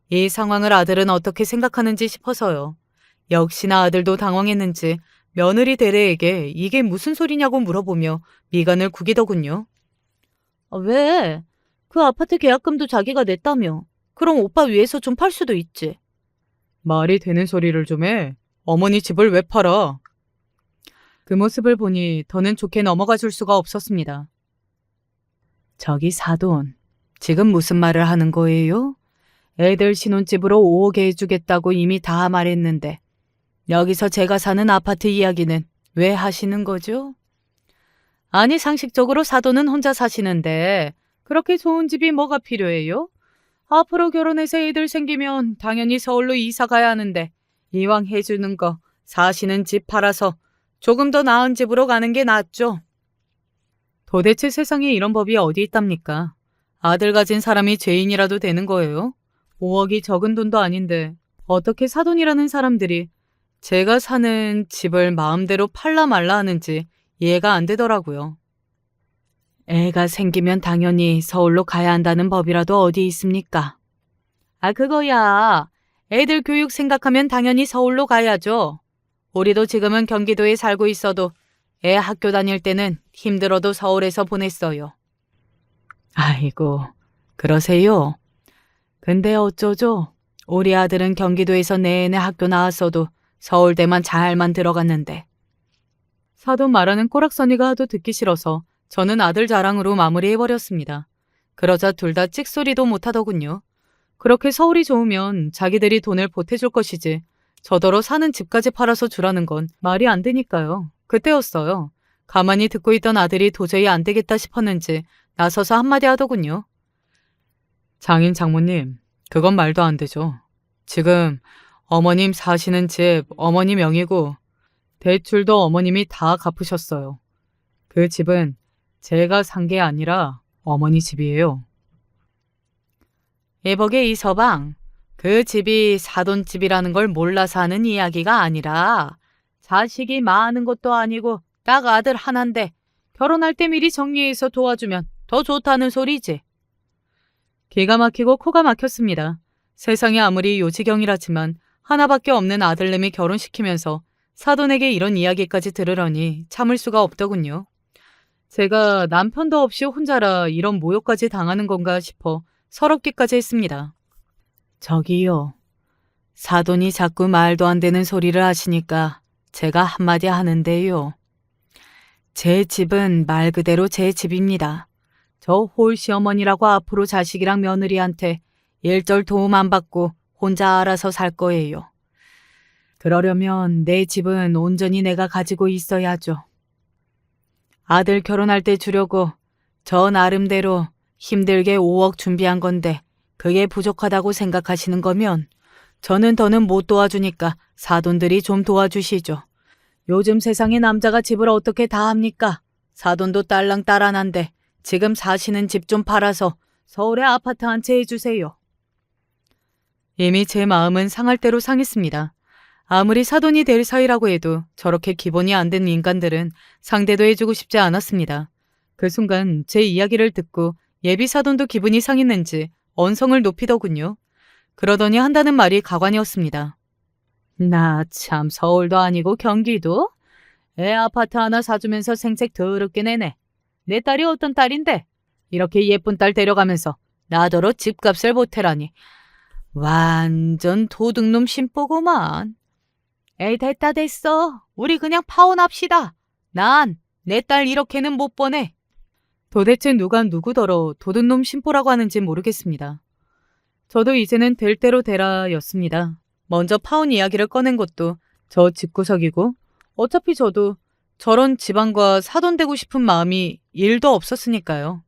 이 상황을 아들은 어떻게 생각하는지 싶어서요. 역시나 아들도 당황했는지 며느리 대대에게 이게 무슨 소리냐고 물어보며 미간을 구기더군요. 왜? 그 아파트 계약금도 자기가 냈다며. 그럼 오빠 위해서 좀 팔 수도 있지. 말이 되는 소리를 좀 해. 어머니 집을 왜 팔아? 그 모습을 보니 더는 좋게 넘어가 줄 수가 없었습니다. 저기 사돈, 지금 무슨 말을 하는 거예요? 애들 신혼집으로 5억에 해주겠다고 이미 다 말했는데 여기서 제가 사는 아파트 이야기는 왜 하시는 거죠? 아니 상식적으로 사돈은 혼자 사시는데 그렇게 좋은 집이 뭐가 필요해요? 앞으로 결혼해서 애들 생기면 당연히 서울로 이사 가야 하는데 이왕 해주는 거 사시는 집 팔아서 조금 더 나은 집으로 가는 게 낫죠. 도대체 세상에 이런 법이 어디 있답니까? 아들 가진 사람이 죄인이라도 되는 거예요? 5억이 적은 돈도 아닌데 어떻게 사돈이라는 사람들이 제가 사는 집을 마음대로 팔라 말라 하는지 이해가 안 되더라고요. 애가 생기면 당연히 서울로 가야 한다는 법이라도 어디 있습니까? 아, 그거야. 애들 교육 생각하면 당연히 서울로 가야죠. 우리도 지금은 경기도에 살고 있어도 애 학교 다닐 때는 힘들어도 서울에서 보냈어요. 아이고, 그러세요? 근데 어쩌죠? 우리 아들은 경기도에서 내내 학교 나왔어도 서울대만 잘만 들어갔는데. 사돈 말하는 꼬락서니가 하도 듣기 싫어서 저는 아들 자랑으로 마무리해버렸습니다. 그러자 둘 다 찍소리도 못하더군요. 그렇게 서울이 좋으면 자기들이 돈을 보태줄 것이지 저더러 사는 집까지 팔아서 주라는 건 말이 안 되니까요. 그때였어요. 가만히 듣고 있던 아들이 도저히 안 되겠다 싶었는지 나서서 한마디 하더군요. 장인 장모님, 그건 말도 안 되죠. 지금 어머님 사시는 집 어머니 명의고 대출도 어머님이 다 갚으셨어요. 그 집은 제가 산 게 아니라 어머니 집이에요. 예복의 이 서방, 그 집이 사돈집이라는 걸 몰라서 하는 이야기가 아니라 자식이 많은 것도 아니고 딱 아들 하나인데 결혼할 때 미리 정리해서 도와주면 더 좋다는 소리지. 기가 막히고 코가 막혔습니다. 세상이 아무리 요지경이라지만 하나밖에 없는 아들내미 결혼시키면서 사돈에게 이런 이야기까지 들으려니 참을 수가 없더군요. 제가 남편도 없이 혼자라 이런 모욕까지 당하는 건가 싶어 서럽기까지 했습니다. 저기요. 사돈이 자꾸 말도 안 되는 소리를 하시니까 제가 한마디 하는데요. 제 집은 말 그대로 제 집입니다. 저 홀시어머니라고 앞으로 자식이랑 며느리한테 일절 도움 안 받고 혼자 알아서 살 거예요. 그러려면 내 집은 온전히 내가 가지고 있어야죠. 아들 결혼할 때 주려고 저 나름대로 힘들게 5억 준비한 건데 그게 부족하다고 생각하시는 거면 저는 더는 못 도와주니까 사돈들이 좀 도와주시죠. 요즘 세상에 남자가 집을 어떻게 다 합니까? 사돈도 딸랑 딸 하나인데 지금 사시는 집 좀 팔아서 서울에 아파트 한 채 해주세요. 이미 제 마음은 상할 대로 상했습니다. 아무리 사돈이 될 사이라고 해도 저렇게 기본이 안 된 인간들은 상대도 해주고 싶지 않았습니다. 그 순간 제 이야기를 듣고 예비 사돈도 기분이 상했는지 언성을 높이더군요. 그러더니 한다는 말이 가관이었습니다. 나 참 서울도 아니고 경기도? 애 아파트 하나 사주면서 생색 더럽게 내네. 내 딸이 어떤 딸인데 이렇게 예쁜 딸 데려가면서 나더러 집값을 보태라니. 완전 도둑놈 심보구만. 에이 됐다 됐어. 우리 그냥 파혼합시다. 난 내 딸 이렇게는 못 보내. 도대체 누가 누구더러 도둑놈 심보라고 하는지 모르겠습니다. 저도 이제는 될 대로 되라였습니다. 먼저 파혼 이야기를 꺼낸 것도 저 집구석이고 어차피 저도 저런 집안과 사돈되고 싶은 마음이 1도 없었으니까요.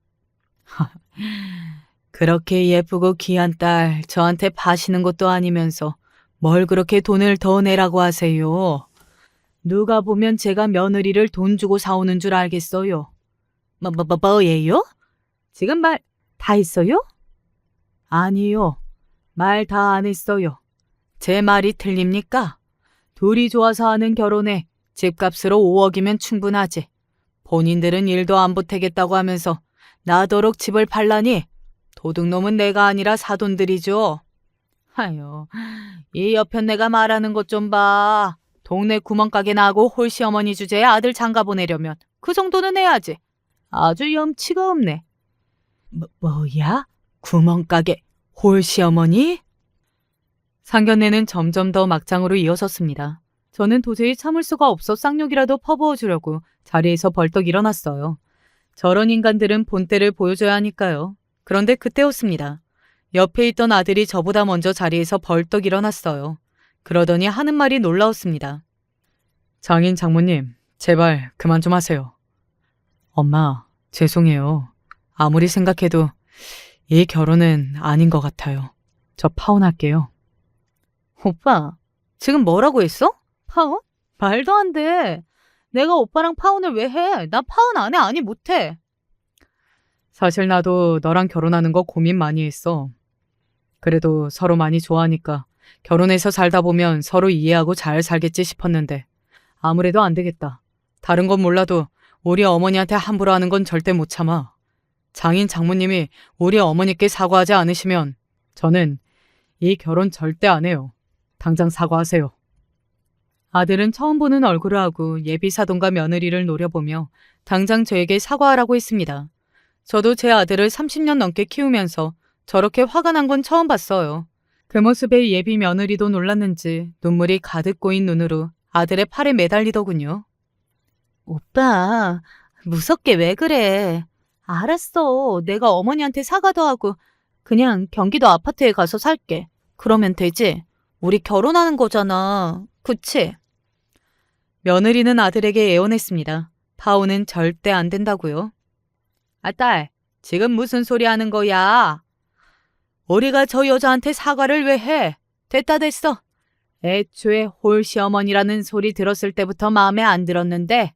그렇게 예쁘고 귀한 딸 저한테 파시는 것도 아니면서 뭘 그렇게 돈을 더 내라고 하세요. 누가 보면 제가 며느리를 돈 주고 사오는 줄 알겠어요. 뭐예요? 지금 말 다 했어요? 아니요. 말 다 안 했어요. 제 말이 틀립니까? 둘이 좋아서 하는 결혼에 집값으로 5억이면 충분하지. 본인들은 일도 안 보태겠다고 하면서 나도록 집을 팔라니 도둑놈은 내가 아니라 사돈들이죠. 하여, 이 여편 내가 말하는 것 좀 봐. 동네 구멍가게 나고 홀씨 어머니 주제에 아들 장가 보내려면 그 정도는 해야지. 아주 염치가 없네. 뭐야? 구멍가게 홀씨 어머니? 상견례는 점점 더 막장으로 이어졌습니다. 저는 도저히 참을 수가 없어 쌍욕이라도 퍼부어 주려고 자리에서 벌떡 일어났어요. 저런 인간들은 본때를 보여줘야 하니까요. 그런데 그때였습니다. 옆에 있던 아들이 저보다 먼저 자리에서 벌떡 일어났어요. 그러더니 하는 말이 놀라웠습니다. 장인 장모님, 제발 그만 좀 하세요. 엄마, 죄송해요. 아무리 생각해도 이 결혼은 아닌 것 같아요. 저 파혼할게요. 오빠, 지금 뭐라고 했어? 파혼? 말도 안 돼. 내가 오빠랑 파혼을 왜 해? 나 파혼 안 해. 아니, 못해. 사실 나도 너랑 결혼하는 거 고민 많이 했어. 그래도 서로 많이 좋아하니까 결혼해서 살다 보면 서로 이해하고 잘 살겠지 싶었는데 아무래도 안 되겠다. 다른 건 몰라도 우리 어머니한테 함부로 하는 건 절대 못 참아. 장인 장모님이 우리 어머니께 사과하지 않으시면 저는 이 결혼 절대 안 해요. 당장 사과하세요. 아들은 처음 보는 얼굴을 하고 예비 사돈과 며느리를 노려보며 당장 저에게 사과하라고 했습니다. 저도 제 아들을 30년 넘게 키우면서 저렇게 화가 난 건 처음 봤어요. 그 모습에 예비 며느리도 놀랐는지 눈물이 가득 고인 눈으로 아들의 팔에 매달리더군요. 오빠, 무섭게 왜 그래? 알았어. 내가 어머니한테 사과도 하고 그냥 경기도 아파트에 가서 살게. 그러면 되지? 우리 결혼하는 거잖아. 그치? 며느리는 아들에게 애원했습니다. 파혼은 절대 안 된다고요. 아, 딸, 지금 무슨 소리 하는 거야? 우리가 저 여자한테 사과를 왜 해? 됐다 됐어. 애초에 홀시어머니라는 소리 들었을 때부터 마음에 안 들었는데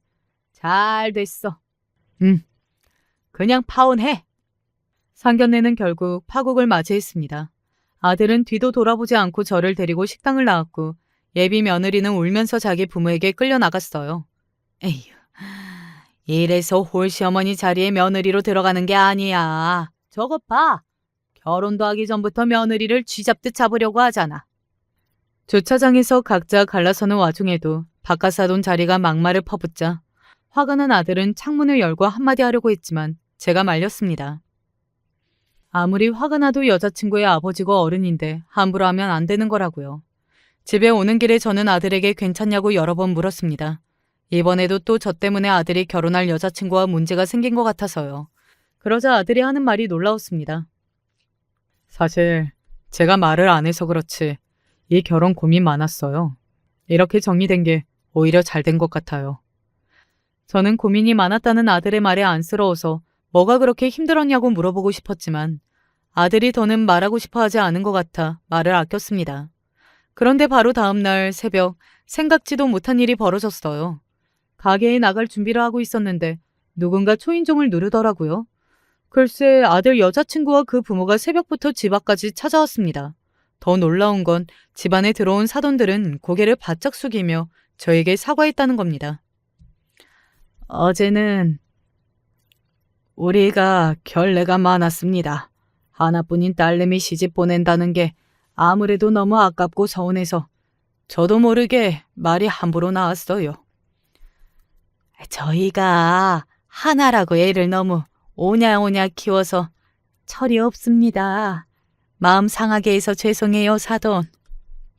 잘 됐어. 그냥 파혼해. 상견례는 결국 파국을 맞이했습니다. 아들은 뒤도 돌아보지 않고 저를 데리고 식당을 나왔고 예비 며느리는 울면서 자기 부모에게 끌려나갔어요. 에휴, 이래서 홀시어머니 자리에 며느리로 들어가는 게 아니야. 저것 봐. 결혼도 하기 전부터 며느리를 쥐잡듯 잡으려고 하잖아. 주차장에서 각자 갈라서는 와중에도 바깥사돈 자리가 막말을 퍼붓자 화가 난 아들은 창문을 열고 한마디 하려고 했지만 제가 말렸습니다. 아무리 화가 나도 여자친구의 아버지고 어른인데 함부로 하면 안 되는 거라고요. 집에 오는 길에 저는 아들에게 괜찮냐고 여러 번 물었습니다. 이번에도 또 저 때문에 아들이 결혼할 여자친구와 문제가 생긴 것 같아서요. 그러자 아들이 하는 말이 놀라웠습니다. 사실 제가 말을 안 해서 그렇지 이 결혼 고민 많았어요. 이렇게 정리된 게 오히려 잘 된 것 같아요. 저는 고민이 많았다는 아들의 말에 안쓰러워서 뭐가 그렇게 힘들었냐고 물어보고 싶었지만 아들이 더는 말하고 싶어 하지 않은 것 같아 말을 아꼈습니다. 그런데 바로 다음 날 새벽 생각지도 못한 일이 벌어졌어요. 가게에 나갈 준비를 하고 있었는데 누군가 초인종을 누르더라고요. 글쎄 아들 여자친구와 그 부모가 새벽부터 집 앞까지 찾아왔습니다. 더 놀라운 건 집 안에 들어온 사돈들은 고개를 바짝 숙이며 저에게 사과했다는 겁니다. 어제는 우리가 결례가 많았습니다. 하나뿐인 딸내미 시집 보낸다는 게 아무래도 너무 아깝고 서운해서 저도 모르게 말이 함부로 나왔어요. 저희가 하나라고 애를 너무 오냐오냐 키워서 철이 없습니다. 마음 상하게 해서 죄송해요, 사돈.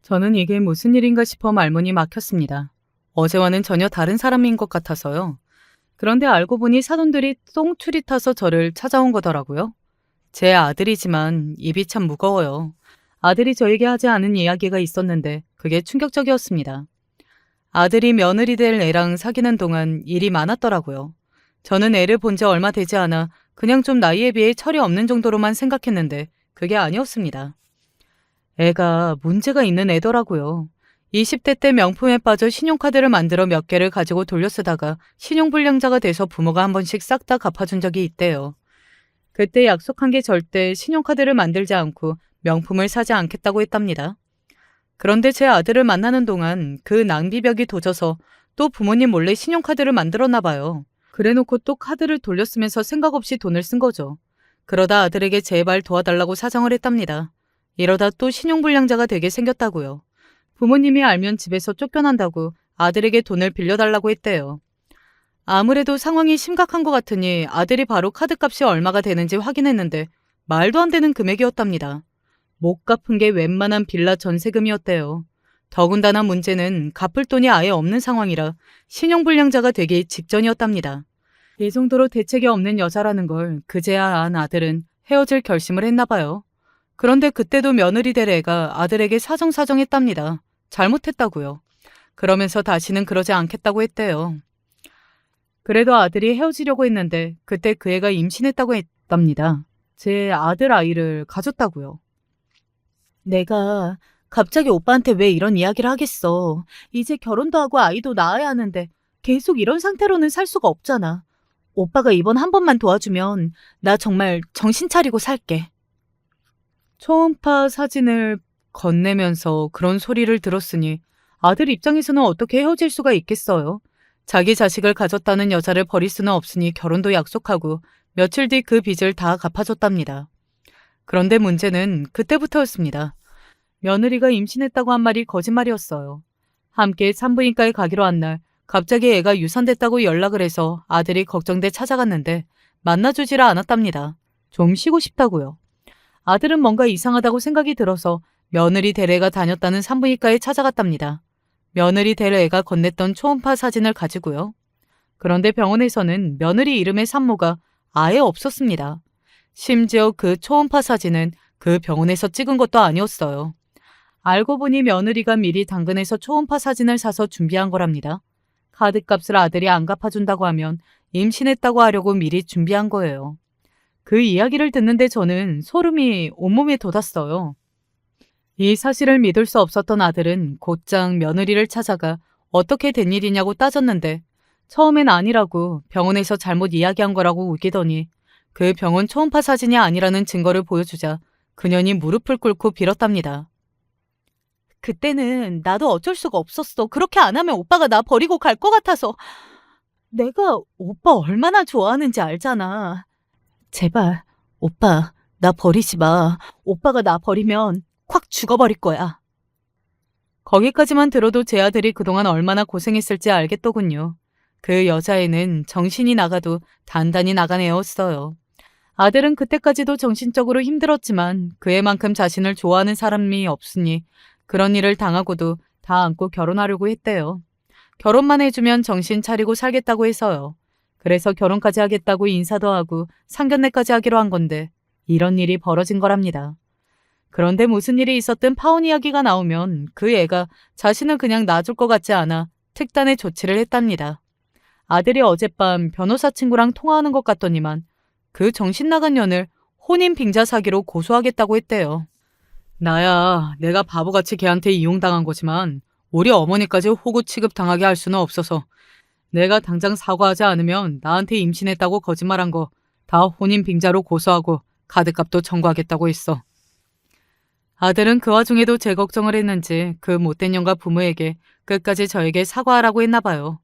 저는 이게 무슨 일인가 싶어 말문이 막혔습니다. 어제와는 전혀 다른 사람인 것 같아서요. 그런데 알고 보니 사돈들이 똥줄이 타서 저를 찾아온 거더라고요. 제 아들이지만 입이 참 무거워요. 아들이 저에게 하지 않은 이야기가 있었는데 그게 충격적이었습니다. 아들이 며느리 될 애랑 사귀는 동안 일이 많았더라고요. 저는 애를 본 지 얼마 되지 않아 그냥 좀 나이에 비해 철이 없는 정도로만 생각했는데 그게 아니었습니다. 애가 문제가 있는 애더라고요. 20대 때 명품에 빠져 신용카드를 만들어 몇 개를 가지고 돌려쓰다가 신용불량자가 돼서 부모가 한 번씩 싹 다 갚아준 적이 있대요. 그때 약속한 게 절대 신용카드를 만들지 않고 명품을 사지 않겠다고 했답니다. 그런데 제 아들을 만나는 동안 그 낭비벽이 도져서 또 부모님 몰래 신용카드를 만들었나 봐요. 그래놓고 또 카드를 돌려쓰면서 생각 없이 돈을 쓴 거죠. 그러다 아들에게 제발 도와달라고 사정을 했답니다. 이러다 또 신용불량자가 되게 생겼다고요. 부모님이 알면 집에서 쫓겨난다고 아들에게 돈을 빌려달라고 했대요. 아무래도 상황이 심각한 것 같으니 아들이 바로 카드값이 얼마가 되는지 확인했는데 말도 안 되는 금액이었답니다. 못 갚은 게 웬만한 빌라 전세금이었대요. 더군다나 문제는 갚을 돈이 아예 없는 상황이라 신용불량자가 되기 직전이었답니다. 이 정도로 대책이 없는 여자라는 걸 그제야 안 아들은 헤어질 결심을 했나 봐요. 그런데 그때도 며느리 될 애가 아들에게 사정사정했답니다. 잘못했다고요. 그러면서 다시는 그러지 않겠다고 했대요. 그래도 아들이 헤어지려고 했는데 그때 그 애가 임신했다고 했답니다. 제 아들 아이를 가졌다고요. 내가 갑자기 오빠한테 왜 이런 이야기를 하겠어. 이제 결혼도 하고 아이도 낳아야 하는데 계속 이런 상태로는 살 수가 없잖아. 오빠가 이번 한 번만 도와주면 나 정말 정신 차리고 살게. 초음파 사진을 건네면서 그런 소리를 들었으니 아들 입장에서는 어떻게 헤어질 수가 있겠어요. 자기 자식을 가졌다는 여자를 버릴 수는 없으니 결혼도 약속하고 며칠 뒤 그 빚을 다 갚아줬답니다. 그런데 문제는 그때부터였습니다. 며느리가 임신했다고 한 말이 거짓말이었어요. 함께 산부인과에 가기로 한 날 갑자기 애가 유산됐다고 연락을 해서 아들이 걱정돼 찾아갔는데 만나주지를 않았답니다. 좀 쉬고 싶다고요. 아들은 뭔가 이상하다고 생각이 들어서 며느리 될 애가 다녔다는 산부인과에 찾아갔답니다. 며느리 될 애가 건넸던 초음파 사진을 가지고요. 그런데 병원에서는 며느리 이름의 산모가 아예 없었습니다. 심지어 그 초음파 사진은 그 병원에서 찍은 것도 아니었어요. 알고 보니 며느리가 미리 당근에서 초음파 사진을 사서 준비한 거랍니다. 카드값을 아들이 안 갚아준다고 하면 임신했다고 하려고 미리 준비한 거예요. 그 이야기를 듣는데 저는 소름이 온몸에 돋았어요. 이 사실을 믿을 수 없었던 아들은 곧장 며느리를 찾아가 어떻게 된 일이냐고 따졌는데 처음엔 아니라고 병원에서 잘못 이야기한 거라고 우기더니 그 병원 초음파 사진이 아니라는 증거를 보여주자 그년이 무릎을 꿇고 빌었답니다. 그때는 나도 어쩔 수가 없었어. 그렇게 안 하면 오빠가 나 버리고 갈 것 같아서. 내가 오빠 얼마나 좋아하는지 알잖아. 제발 오빠 나 버리지 마. 오빠가 나 버리면 확 죽어버릴 거야. 거기까지만 들어도 제 아들이 그동안 얼마나 고생했을지 알겠더군요. 그 여자애는 정신이 나가도 단단히 나간 애였어요. 아들은 그때까지도 정신적으로 힘들었지만 그 애만큼 자신을 좋아하는 사람이 없으니 그런 일을 당하고도 다 안고 결혼하려고 했대요. 결혼만 해주면 정신 차리고 살겠다고 해서요. 그래서 결혼까지 하겠다고 인사도 하고 상견례까지 하기로 한 건데 이런 일이 벌어진 거랍니다. 그런데 무슨 일이 있었든 파혼 이야기가 나오면 그 애가 자신을 그냥 놔줄 것 같지 않아 특단의 조치를 했답니다. 아들이 어젯밤 변호사 친구랑 통화하는 것 같더니만 그 정신 나간 년을 혼인 빙자 사기로 고소하겠다고 했대요. 나야 내가 바보같이 걔한테 이용당한 거지만 우리 어머니까지 호구 취급당하게 할 수는 없어서 내가 당장 사과하지 않으면 나한테 임신했다고 거짓말한 거 다 혼인 빙자로 고소하고 카드값도 청구하겠다고 했어. 아들은 그 와중에도 제 걱정을 했는지 그 못된 년과 부모에게 끝까지 저에게 사과하라고 했나 봐요.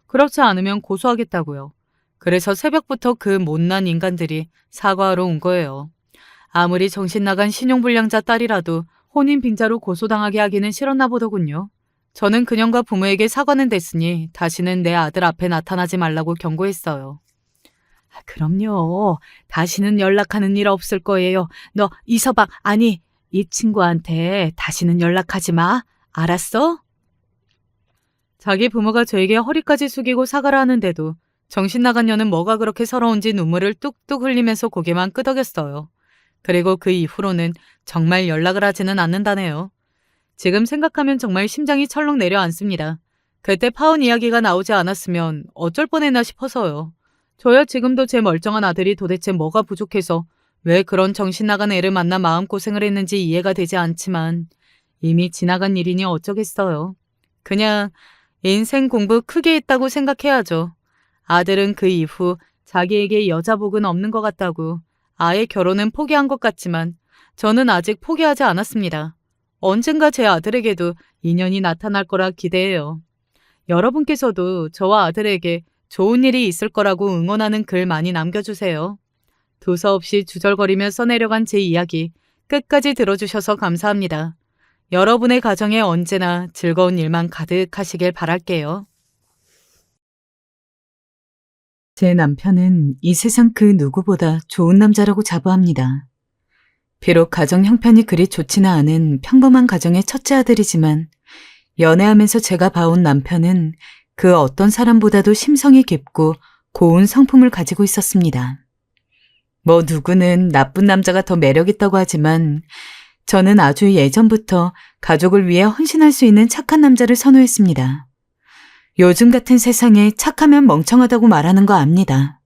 그렇지 않으면 고소하겠다고요. 그래서 새벽부터 그 못난 인간들이 사과하러 온 거예요. 아무리 정신 나간 신용불량자 딸이라도 혼인 빙자로 고소당하게 하기는 싫었나 보더군요. 저는 그년과 부모에게 사과는 됐으니 다시는 내 아들 앞에 나타나지 말라고 경고했어요. 그럼요. 다시는 연락하는 일 없을 거예요. 너 이서방 아니 이 친구한테 다시는 연락하지 마. 알았어? 자기 부모가 저에게 허리까지 숙이고 사과를 하는데도 정신 나간 년은 뭐가 그렇게 서러운지 눈물을 뚝뚝 흘리면서 고개만 끄덕였어요. 그리고 그 이후로는 정말 연락을 하지는 않는다네요. 지금 생각하면 정말 심장이 철렁 내려앉습니다. 그때 파혼 이야기가 나오지 않았으면 어쩔 뻔했나 싶어서요. 저야 지금도 제 멀쩡한 아들이 도대체 뭐가 부족해서 왜 그런 정신 나간 애를 만나 마음고생을 했는지 이해가 되지 않지만 이미 지나간 일이니 어쩌겠어요. 그냥 인생 공부 크게 했다고 생각해야죠. 아들은 그 이후 자기에게 여자복은 없는 것 같다고 아예 결혼은 포기한 것 같지만 저는 아직 포기하지 않았습니다. 언젠가 제 아들에게도 인연이 나타날 거라 기대해요. 여러분께서도 저와 아들에게 좋은 일이 있을 거라고 응원하는 글 많이 남겨주세요. 두서없이 주절거리며 써내려간 제 이야기 끝까지 들어주셔서 감사합니다. 여러분의 가정에 언제나 즐거운 일만 가득하시길 바랄게요. 제 남편은 이 세상 그 누구보다 좋은 남자라고 자부합니다. 비록 가정 형편이 그리 좋지는 않은 평범한 가정의 첫째 아들이지만 연애하면서 제가 봐온 남편은 그 어떤 사람보다도 심성이 깊고 고운 성품을 가지고 있었습니다. 뭐 누구는 나쁜 남자가 더 매력있다고 하지만 저는 아주 예전부터 가족을 위해 헌신할 수 있는 착한 남자를 선호했습니다. 요즘 같은 세상에 착하면 멍청하다고 말하는 거 압니다.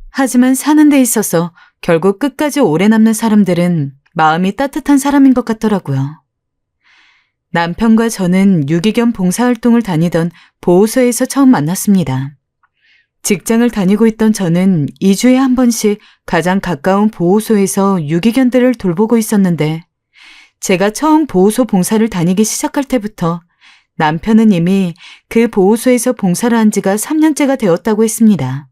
하지만 사는 데 있어서 결국 끝까지 오래 남는 사람들은 마음이 따뜻한 사람인 것 같더라고요. 남편과 저는 유기견 봉사활동을 다니던 보호소에서 처음 만났습니다. 직장을 다니고 있던 저는 2주에 한 번씩 가장 가까운 보호소에서 유기견들을 돌보고 있었는데 제가 처음 보호소 봉사를 다니기 시작할 때부터 남편은 이미 그 보호소에서 봉사를 한 지가 3년째가 되었다고 했습니다.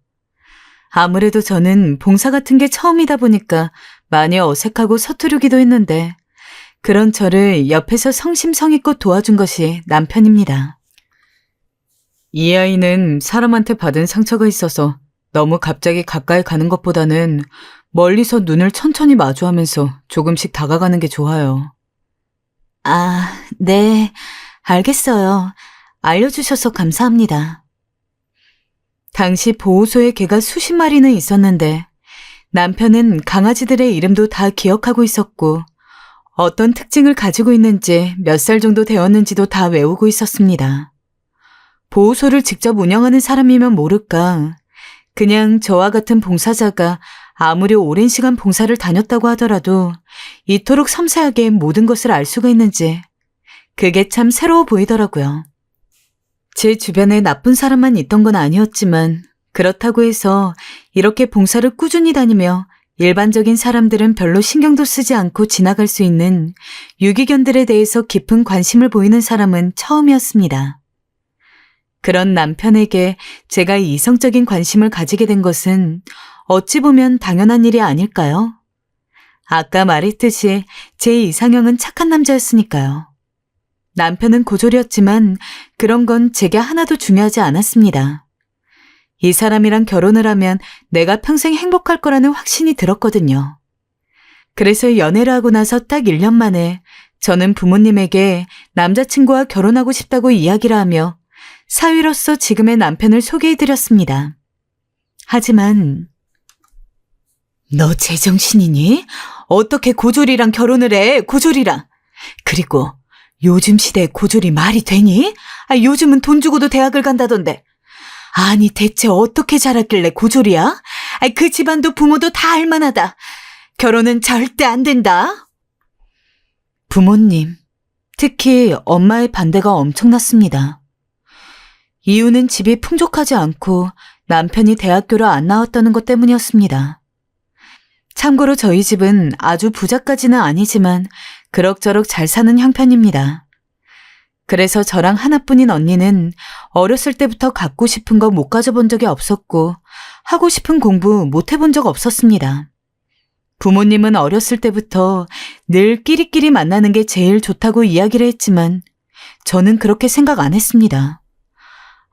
아무래도 저는 봉사 같은 게 처음이다 보니까 많이 어색하고 서투르기도 했는데 그런 저를 옆에서 성심성의껏 도와준 것이 남편입니다. 이 아이는 사람한테 받은 상처가 있어서 너무 갑자기 가까이 가는 것보다는 멀리서 눈을 천천히 마주하면서 조금씩 다가가는 게 좋아요. 아, 네, 알겠어요. 알려주셔서 감사합니다. 당시 보호소에 개가 수십 마리는 있었는데 남편은 강아지들의 이름도 다 기억하고 있었고 어떤 특징을 가지고 있는지 몇 살 정도 되었는지도 다 외우고 있었습니다. 보호소를 직접 운영하는 사람이면 모를까. 그냥 저와 같은 봉사자가 아무리 오랜 시간 봉사를 다녔다고 하더라도 이토록 섬세하게 모든 것을 알 수가 있는지 그게 참 새로워 보이더라고요. 제 주변에 나쁜 사람만 있던 건 아니었지만 그렇다고 해서 이렇게 봉사를 꾸준히 다니며 일반적인 사람들은 별로 신경도 쓰지 않고 지나갈 수 있는 유기견들에 대해서 깊은 관심을 보이는 사람은 처음이었습니다. 그런 남편에게 제가 이성적인 관심을 가지게 된 것은 어찌 보면 당연한 일이 아닐까요? 아까 말했듯이 제 이상형은 착한 남자였으니까요. 남편은 고졸이었지만 그런 건 제게 하나도 중요하지 않았습니다. 이 사람이랑 결혼을 하면 내가 평생 행복할 거라는 확신이 들었거든요. 그래서 연애를 하고 나서 딱 1년 만에 저는 부모님에게 남자친구와 결혼하고 싶다고 이야기를 하며 사위로서 지금의 남편을 소개해드렸습니다. 하지만 너 제정신이니? 어떻게 고졸이랑 결혼을 해? 고졸이랑. 그리고 요즘 시대에 고졸이 말이 되니? 요즘은 돈 주고도 대학을 간다던데. 아니 대체 어떻게 자랐길래 고졸이야? 그 집안도 부모도 다 알만하다. 결혼은 절대 안 된다. 부모님, 특히 엄마의 반대가 엄청났습니다. 이유는 집이 풍족하지 않고 남편이 대학교를 안 나왔다는 것 때문이었습니다. 참고로 저희 집은 아주 부자까지는 아니지만 그럭저럭 잘 사는 형편입니다. 그래서 저랑 하나뿐인 언니는 어렸을 때부터 갖고 싶은 거 못 가져본 적이 없었고 하고 싶은 공부 못 해본 적 없었습니다. 부모님은 어렸을 때부터 늘 끼리끼리 만나는 게 제일 좋다고 이야기를 했지만 저는 그렇게 생각 안 했습니다.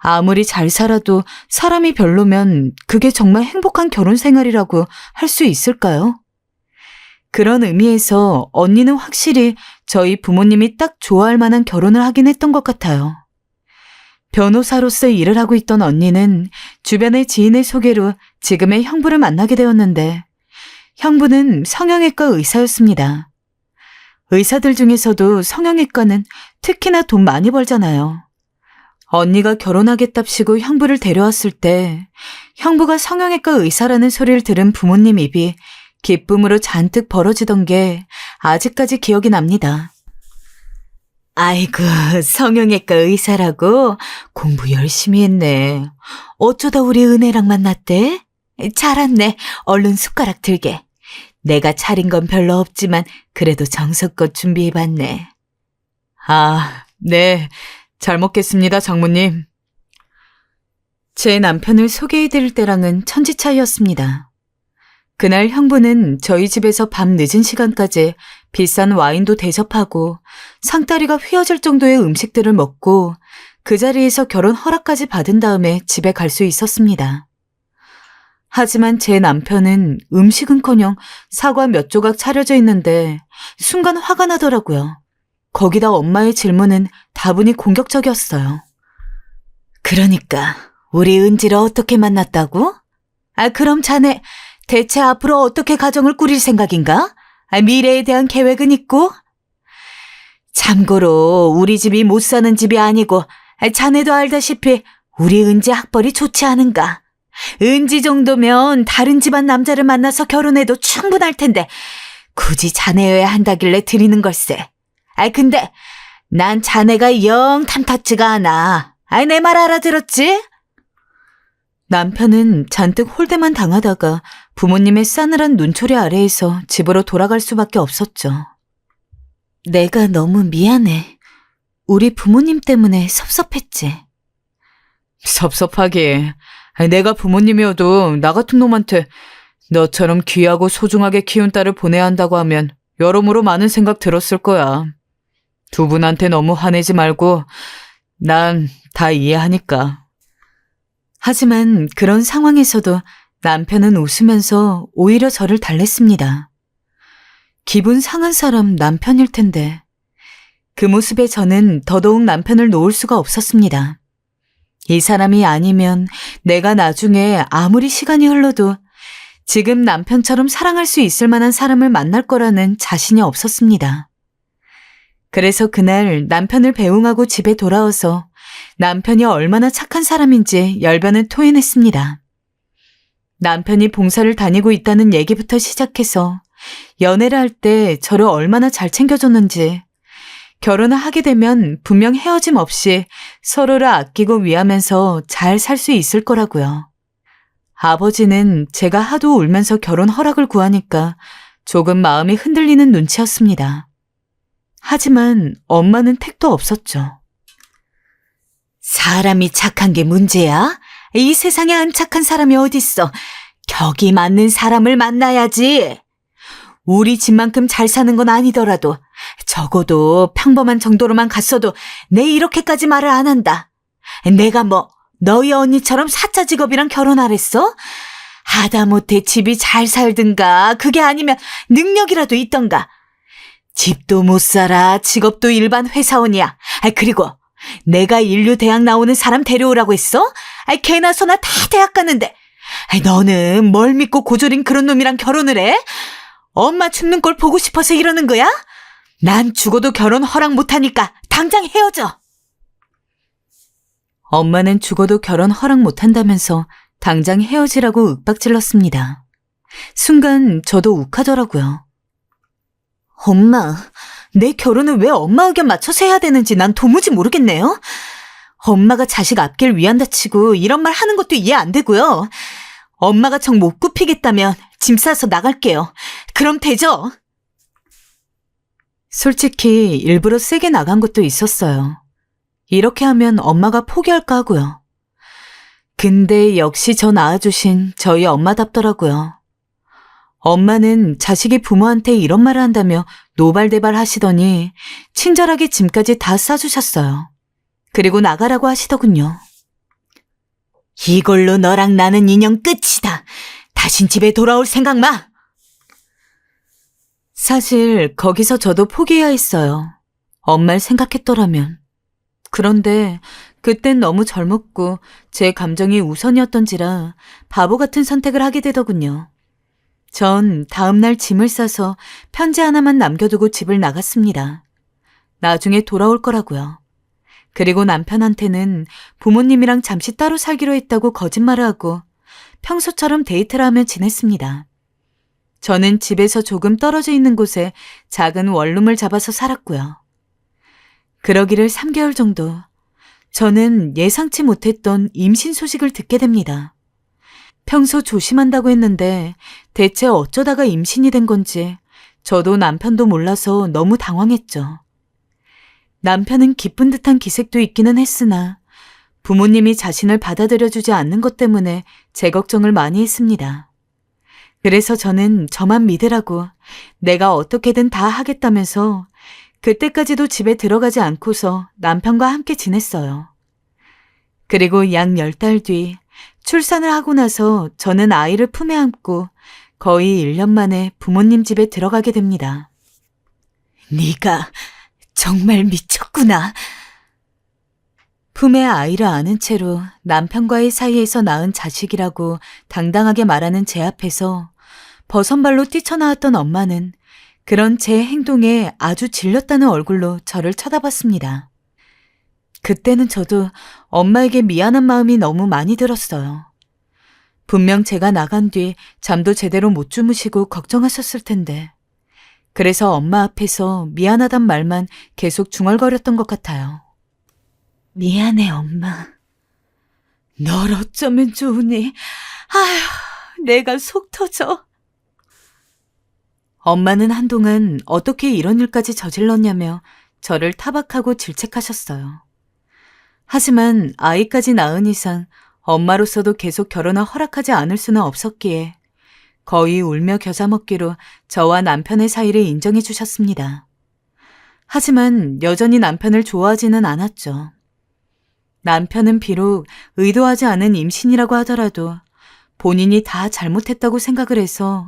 아무리 잘 살아도 사람이 별로면 그게 정말 행복한 결혼 생활이라고 할 수 있을까요? 그런 의미에서 언니는 확실히 저희 부모님이 딱 좋아할 만한 결혼을 하긴 했던 것 같아요. 변호사로서 일을 하고 있던 언니는 주변의 지인의 소개로 지금의 형부를 만나게 되었는데 형부는 성형외과 의사였습니다. 의사들 중에서도 성형외과는 특히나 돈 많이 벌잖아요. 언니가 결혼하겠답시고 형부를 데려왔을 때 형부가 성형외과 의사라는 소리를 들은 부모님 입이 기쁨으로 잔뜩 벌어지던 게 아직까지 기억이 납니다. 아이고, 성형외과 의사라고 공부 열심히 했네. 어쩌다 우리 은혜랑 만났대? 잘았네. 얼른 숟가락 들게. 내가 차린 건 별로 없지만 그래도 정성껏 준비해봤네. 아, 네. 잘 먹겠습니다, 장모님. 제 남편을 소개해드릴 때랑은 천지 차이였습니다. 그날 형부는 저희 집에서 밤 늦은 시간까지 비싼 와인도 대접하고 상다리가 휘어질 정도의 음식들을 먹고 그 자리에서 결혼 허락까지 받은 다음에 집에 갈 수 있었습니다. 하지만 제 남편은 음식은커녕 사과 몇 조각 차려져 있는데 순간 화가 나더라고요. 거기다 엄마의 질문은 다분히 공격적이었어요. 그러니까 우리 은지를 어떻게 만났다고? 그럼 자네 대체 앞으로 어떻게 가정을 꾸릴 생각인가? 미래에 대한 계획은 있고? 참고로 우리 집이 못 사는 집이 아니고 자네도 알다시피 우리 은지 학벌이 좋지 않은가? 은지 정도면 다른 집안 남자를 만나서 결혼해도 충분할 텐데 굳이 자네여야 한다길래 드리는 걸세. 근데 난 자네가 영 탐탁지가 않아. 내 말 알아들었지? 남편은 잔뜩 홀대만 당하다가 부모님의 싸늘한 눈초리 아래에서 집으로 돌아갈 수밖에 없었죠. 내가 너무 미안해. 우리 부모님 때문에 섭섭했지. 섭섭하게. 내가 부모님이어도 나 같은 놈한테 너처럼 귀하고 소중하게 키운 딸을 보내야 한다고 하면 여러모로 많은 생각 들었을 거야. 두 분한테 너무 화내지 말고 난 다 이해하니까. 하지만 그런 상황에서도 남편은 웃으면서 오히려 저를 달랬습니다. 기분 상한 사람 남편일 텐데 그 모습에 저는 더더욱 남편을 놓을 수가 없었습니다. 이 사람이 아니면 내가 나중에 아무리 시간이 흘러도 지금 남편처럼 사랑할 수 있을 만한 사람을 만날 거라는 자신이 없었습니다. 그래서 그날 남편을 배웅하고 집에 돌아와서 남편이 얼마나 착한 사람인지 열변을 토해냈습니다. 남편이 봉사를 다니고 있다는 얘기부터 시작해서 연애를 할 때 저를 얼마나 잘 챙겨줬는지, 결혼을 하게 되면 분명 헤어짐 없이 서로를 아끼고 위하면서 잘 살 수 있을 거라고요. 아버지는 제가 하도 울면서 결혼 허락을 구하니까 조금 마음이 흔들리는 눈치였습니다. 하지만 엄마는 택도 없었죠. 사람이 착한 게 문제야? 이 세상에 안 착한 사람이 어딨어. 격이 맞는 사람을 만나야지. 우리 집만큼 잘 사는 건 아니더라도 적어도 평범한 정도로만 갔어도 내 이렇게까지 말을 안 한다. 내가 너희 언니처럼 사짜 직업이랑 결혼하랬어? 하다못해 집이 잘 살든가 그게 아니면 능력이라도 있던가. 집도 못 살아. 직업도 일반 회사원이야. 그리고 내가 인류 대학 나오는 사람 데려오라고 했어? 개나 소나 다 대학 갔는데 너는 뭘 믿고 고졸인 그런 놈이랑 결혼을 해? 엄마 죽는 걸 보고 싶어서 이러는 거야? 난 죽어도 결혼 허락 못하니까 당장 헤어져. 엄마는 죽어도 결혼 허락 못한다면서 당장 헤어지라고 윽박질렀습니다. 순간 저도 욱하더라고요. 엄마, 내 결혼은 왜 엄마 의견 맞춰서 해야 되는지 난 도무지 모르겠네요. 엄마가 자식 앞길 위한다 치고 이런 말 하는 것도 이해 안 되고요. 엄마가 정 못 굽히겠다면 짐 싸서 나갈게요. 그럼 되죠? 솔직히 일부러 세게 나간 것도 있었어요. 이렇게 하면 엄마가 포기할까 하고요. 근데 역시 저 낳아주신 저희 엄마답더라고요. 엄마는 자식이 부모한테 이런 말을 한다며 노발대발 하시더니 친절하게 짐까지 다 싸주셨어요. 그리고 나가라고 하시더군요. 이걸로 너랑 나는 인연 끝이다. 다신 집에 돌아올 생각 마. 사실 거기서 저도 포기해야 했어요. 엄마를 생각했더라면. 그런데 그땐 너무 젊었고 제 감정이 우선이었던지라 바보 같은 선택을 하게 되더군요. 전 다음날 짐을 싸서 편지 하나만 남겨두고 집을 나갔습니다. 나중에 돌아올 거라고요. 그리고 남편한테는 부모님이랑 잠시 따로 살기로 했다고 거짓말을 하고 평소처럼 데이트를 하며 지냈습니다. 저는 집에서 조금 떨어져 있는 곳에 작은 원룸을 잡아서 살았고요. 그러기를 3개월 정도, 저는 예상치 못했던 임신 소식을 듣게 됩니다. 평소 조심한다고 했는데 대체 어쩌다가 임신이 된 건지 저도 남편도 몰라서 너무 당황했죠. 남편은 기쁜 듯한 기색도 있기는 했으나 부모님이 자신을 받아들여주지 않는 것 때문에 제 걱정을 많이 했습니다. 그래서 저는 저만 믿으라고 내가 어떻게든 다 하겠다면서 그때까지도 집에 들어가지 않고서 남편과 함께 지냈어요. 그리고 약 10달 뒤 출산을 하고 나서 저는 아이를 품에 안고 거의 1년 만에 부모님 집에 들어가게 됩니다. 네가 정말 미쳤구나. 품에 아이를 안은 채로 남편과의 사이에서 낳은 자식이라고 당당하게 말하는 제 앞에서 버선발로 뛰쳐나왔던 엄마는 그런 제 행동에 아주 질렸다는 얼굴로 저를 쳐다봤습니다. 그때는 저도 엄마에게 미안한 마음이 너무 많이 들었어요. 분명 제가 나간 뒤 잠도 제대로 못 주무시고 걱정하셨을 텐데. 그래서 엄마 앞에서 미안하단 말만 계속 중얼거렸던 것 같아요. 미안해, 엄마. 널 어쩌면 좋으니. 아휴, 내가 속 터져. 엄마는 한동안 어떻게 이런 일까지 저질렀냐며 저를 타박하고 질책하셨어요. 하지만 아이까지 낳은 이상 엄마로서도 계속 결혼을 허락하지 않을 수는 없었기에 거의 울며 겨자 먹기로 저와 남편의 사이를 인정해 주셨습니다. 하지만 여전히 남편을 좋아하지는 않았죠. 남편은 비록 의도하지 않은 임신이라고 하더라도 본인이 다 잘못했다고 생각을 해서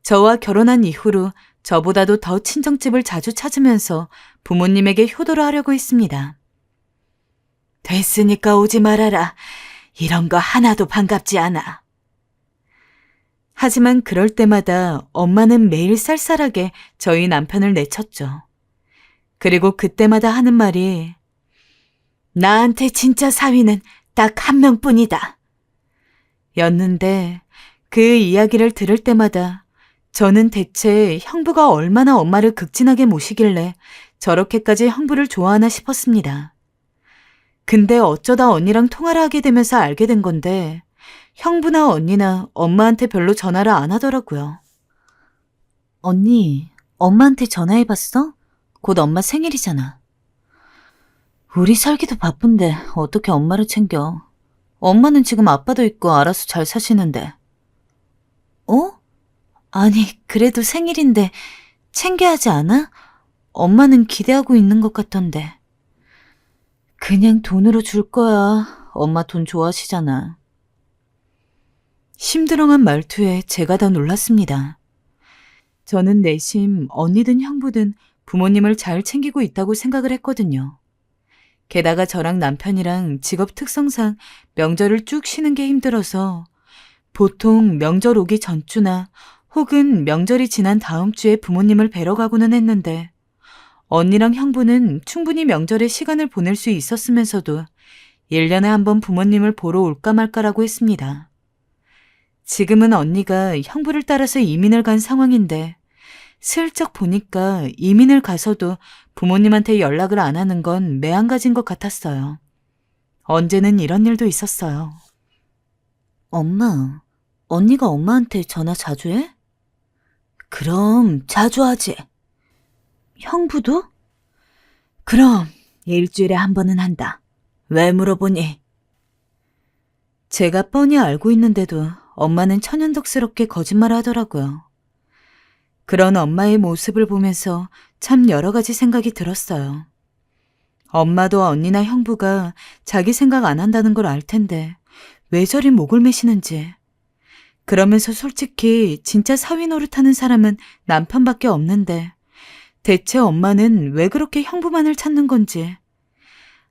저와 결혼한 이후로 저보다도 더 친정집을 자주 찾으면서 부모님에게 효도를 하려고 했습니다. 됐으니까 오지 말아라. 이런 거 하나도 반갑지 않아. 하지만 그럴 때마다 엄마는 매일 쌀쌀하게 저희 남편을 내쳤죠. 그리고 그때마다 하는 말이 나한테 진짜 사위는 딱 한 명뿐이다. 였는데 그 이야기를 들을 때마다 저는 대체 형부가 얼마나 엄마를 극진하게 모시길래 저렇게까지 형부를 좋아하나 싶었습니다. 근데 어쩌다 언니랑 통화를 하게 되면서 알게 된 건데 형부나 언니나 엄마한테 별로 전화를 안 하더라고요. 언니, 엄마한테 전화해봤어? 곧 엄마 생일이잖아. 우리 살기도 바쁜데 어떻게 엄마를 챙겨. 엄마는 지금 아빠도 있고 알아서 잘 사시는데. 어? 아니, 그래도 생일인데 챙겨야지 않아? 엄마는 기대하고 있는 것 같던데. 그냥 돈으로 줄 거야. 엄마 돈 좋아하시잖아. 심드렁한 말투에 제가 더 놀랐습니다. 저는 내심 언니든 형부든 부모님을 잘 챙기고 있다고 생각을 했거든요. 게다가 저랑 남편이랑 직업 특성상 명절을 쭉 쉬는 게 힘들어서 보통 명절 오기 전주나 혹은 명절이 지난 다음 주에 부모님을 뵈러 가고는 했는데 언니랑 형부는 충분히 명절에 시간을 보낼 수 있었으면서도 1년에 한 번 부모님을 보러 올까 말까라고 했습니다. 지금은 언니가 형부를 따라서 이민을 간 상황인데 슬쩍 보니까 이민을 가서도 부모님한테 연락을 안 하는 건 매한가지인 것 같았어요. 언제는 이런 일도 있었어요. 엄마, 언니가 엄마한테 전화 자주 해? 그럼 자주 하지. 형부도? 그럼 일주일에 한 번은 한다. 왜 물어보니? 제가 뻔히 알고 있는데도 엄마는 천연덕스럽게 거짓말을 하더라고요. 그런 엄마의 모습을 보면서 참 여러 가지 생각이 들었어요. 엄마도 언니나 형부가 자기 생각 안 한다는 걸 알 텐데 왜 저리 목을 매시는지. 그러면서 솔직히 진짜 사위 노릇하는 사람은 남편밖에 없는데 대체 엄마는 왜 그렇게 형부만을 찾는 건지.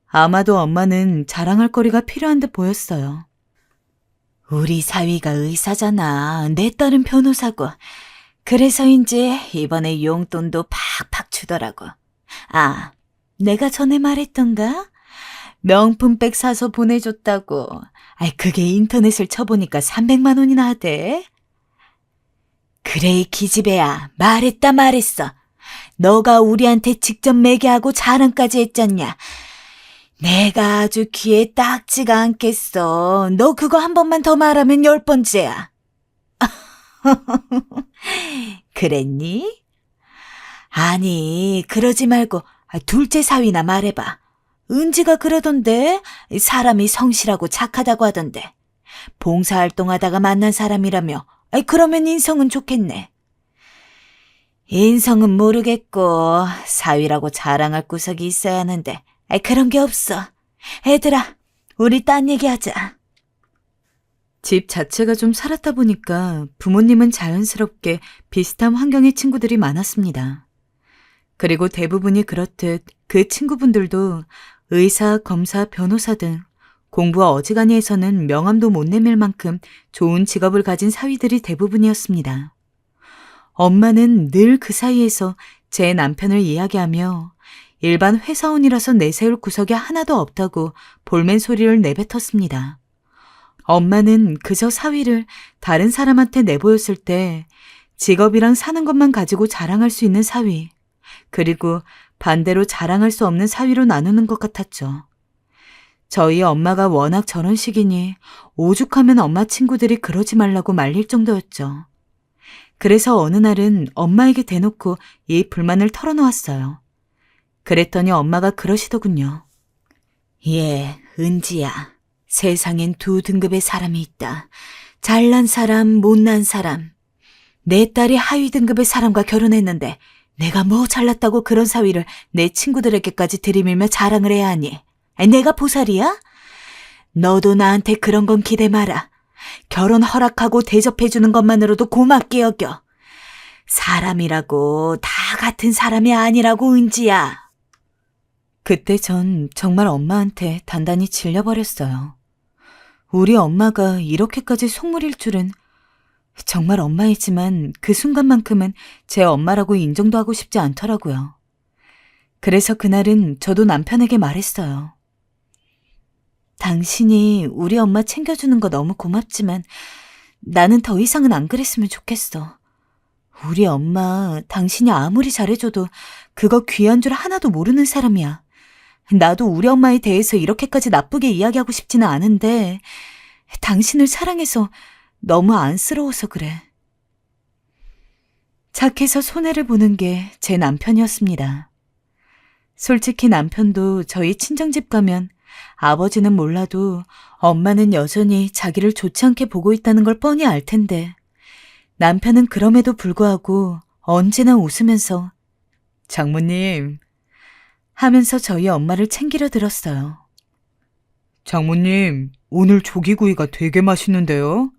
아마도 엄마는 자랑할 거리가 필요한 듯 보였어요. 우리 사위가 의사잖아. 내 딸은 변호사고. 그래서인지 이번에 용돈도 팍팍 주더라고. 아, 내가 전에 말했던가? 명품백 사서 보내줬다고. 아이, 그게 인터넷을 쳐보니까 300만 원이나 하대. 그래, 기집애야. 말했어. 너가 우리한테 직접 매개하고 자랑까지 했잖냐. 내가 아주 귀에 딱지가 않겠어. 너 그거 한 번만 더 말하면 10번째야. 그랬니? 아니, 그러지 말고 둘째 사위나 말해봐. 은지가 그러던데 사람이 성실하고 착하다고 하던데 봉사활동하다가 만난 사람이라며 그러면 인성은 좋겠네. 인성은 모르겠고 사위라고 자랑할 구석이 있어야 하는데 그런 게 없어. 애들아, 우리 딴 얘기하자. 집 자체가 좀 살았다 보니까 부모님은 자연스럽게 비슷한 환경의 친구들이 많았습니다. 그리고 대부분이 그렇듯 그 친구분들도 의사, 검사, 변호사 등 공부와 어지간히 해서는 명함도 못 내밀 만큼 좋은 직업을 가진 사위들이 대부분이었습니다. 엄마는 늘 그 사이에서 제 남편을 이야기하며 일반 회사원이라서 내세울 구석이 하나도 없다고 볼멘 소리를 내뱉었습니다. 엄마는 그저 사위를 다른 사람한테 내보였을 때 직업이랑 사는 것만 가지고 자랑할 수 있는 사위, 그리고 반대로 자랑할 수 없는 사위로 나누는 것 같았죠. 저희 엄마가 워낙 저런 식이니 오죽하면 엄마 친구들이 그러지 말라고 말릴 정도였죠. 그래서 어느 날은 엄마에게 대놓고 이 불만을 털어놓았어요. 그랬더니 엄마가 그러시더군요. 은지야. 세상엔 두 등급의 사람이 있다. 잘난 사람, 못난 사람. 내 딸이 하위 등급의 사람과 결혼했는데 내가 뭐 잘났다고 그런 사위를 내 친구들에게까지 들이밀며 자랑을 해야 하니? 내가 보살이야? 너도 나한테 그런 건 기대 마라. 결혼 허락하고 대접해주는 것만으로도 고맙게 여겨. 사람이라고 다 같은 사람이 아니라고, 은지야. 그때 전 정말 엄마한테 단단히 질려버렸어요. 우리 엄마가 이렇게까지 속물일 줄은. 정말 엄마이지만 그 순간만큼은 제 엄마라고 인정도 하고 싶지 않더라고요. 그래서 그날은 저도 남편에게 말했어요. 당신이 우리 엄마 챙겨주는 거 너무 고맙지만 나는 더 이상은 안 그랬으면 좋겠어. 우리 엄마 당신이 아무리 잘해줘도 그거 귀한 줄 하나도 모르는 사람이야. 나도 우리 엄마에 대해서 이렇게까지 나쁘게 이야기하고 싶지는 않은데 당신을 사랑해서 너무 안쓰러워서 그래. 착해서 손해를 보는 게 제 남편이었습니다. 솔직히 남편도 저희 친정집 가면 아버지는 몰라도 엄마는 여전히 자기를 좋지 않게 보고 있다는 걸 뻔히 알 텐데 남편은 그럼에도 불구하고 언제나 웃으면서 장모님 하면서 저희 엄마를 챙기려 들었어요. 장모님, 오늘 조기구이가 되게 맛있는데요?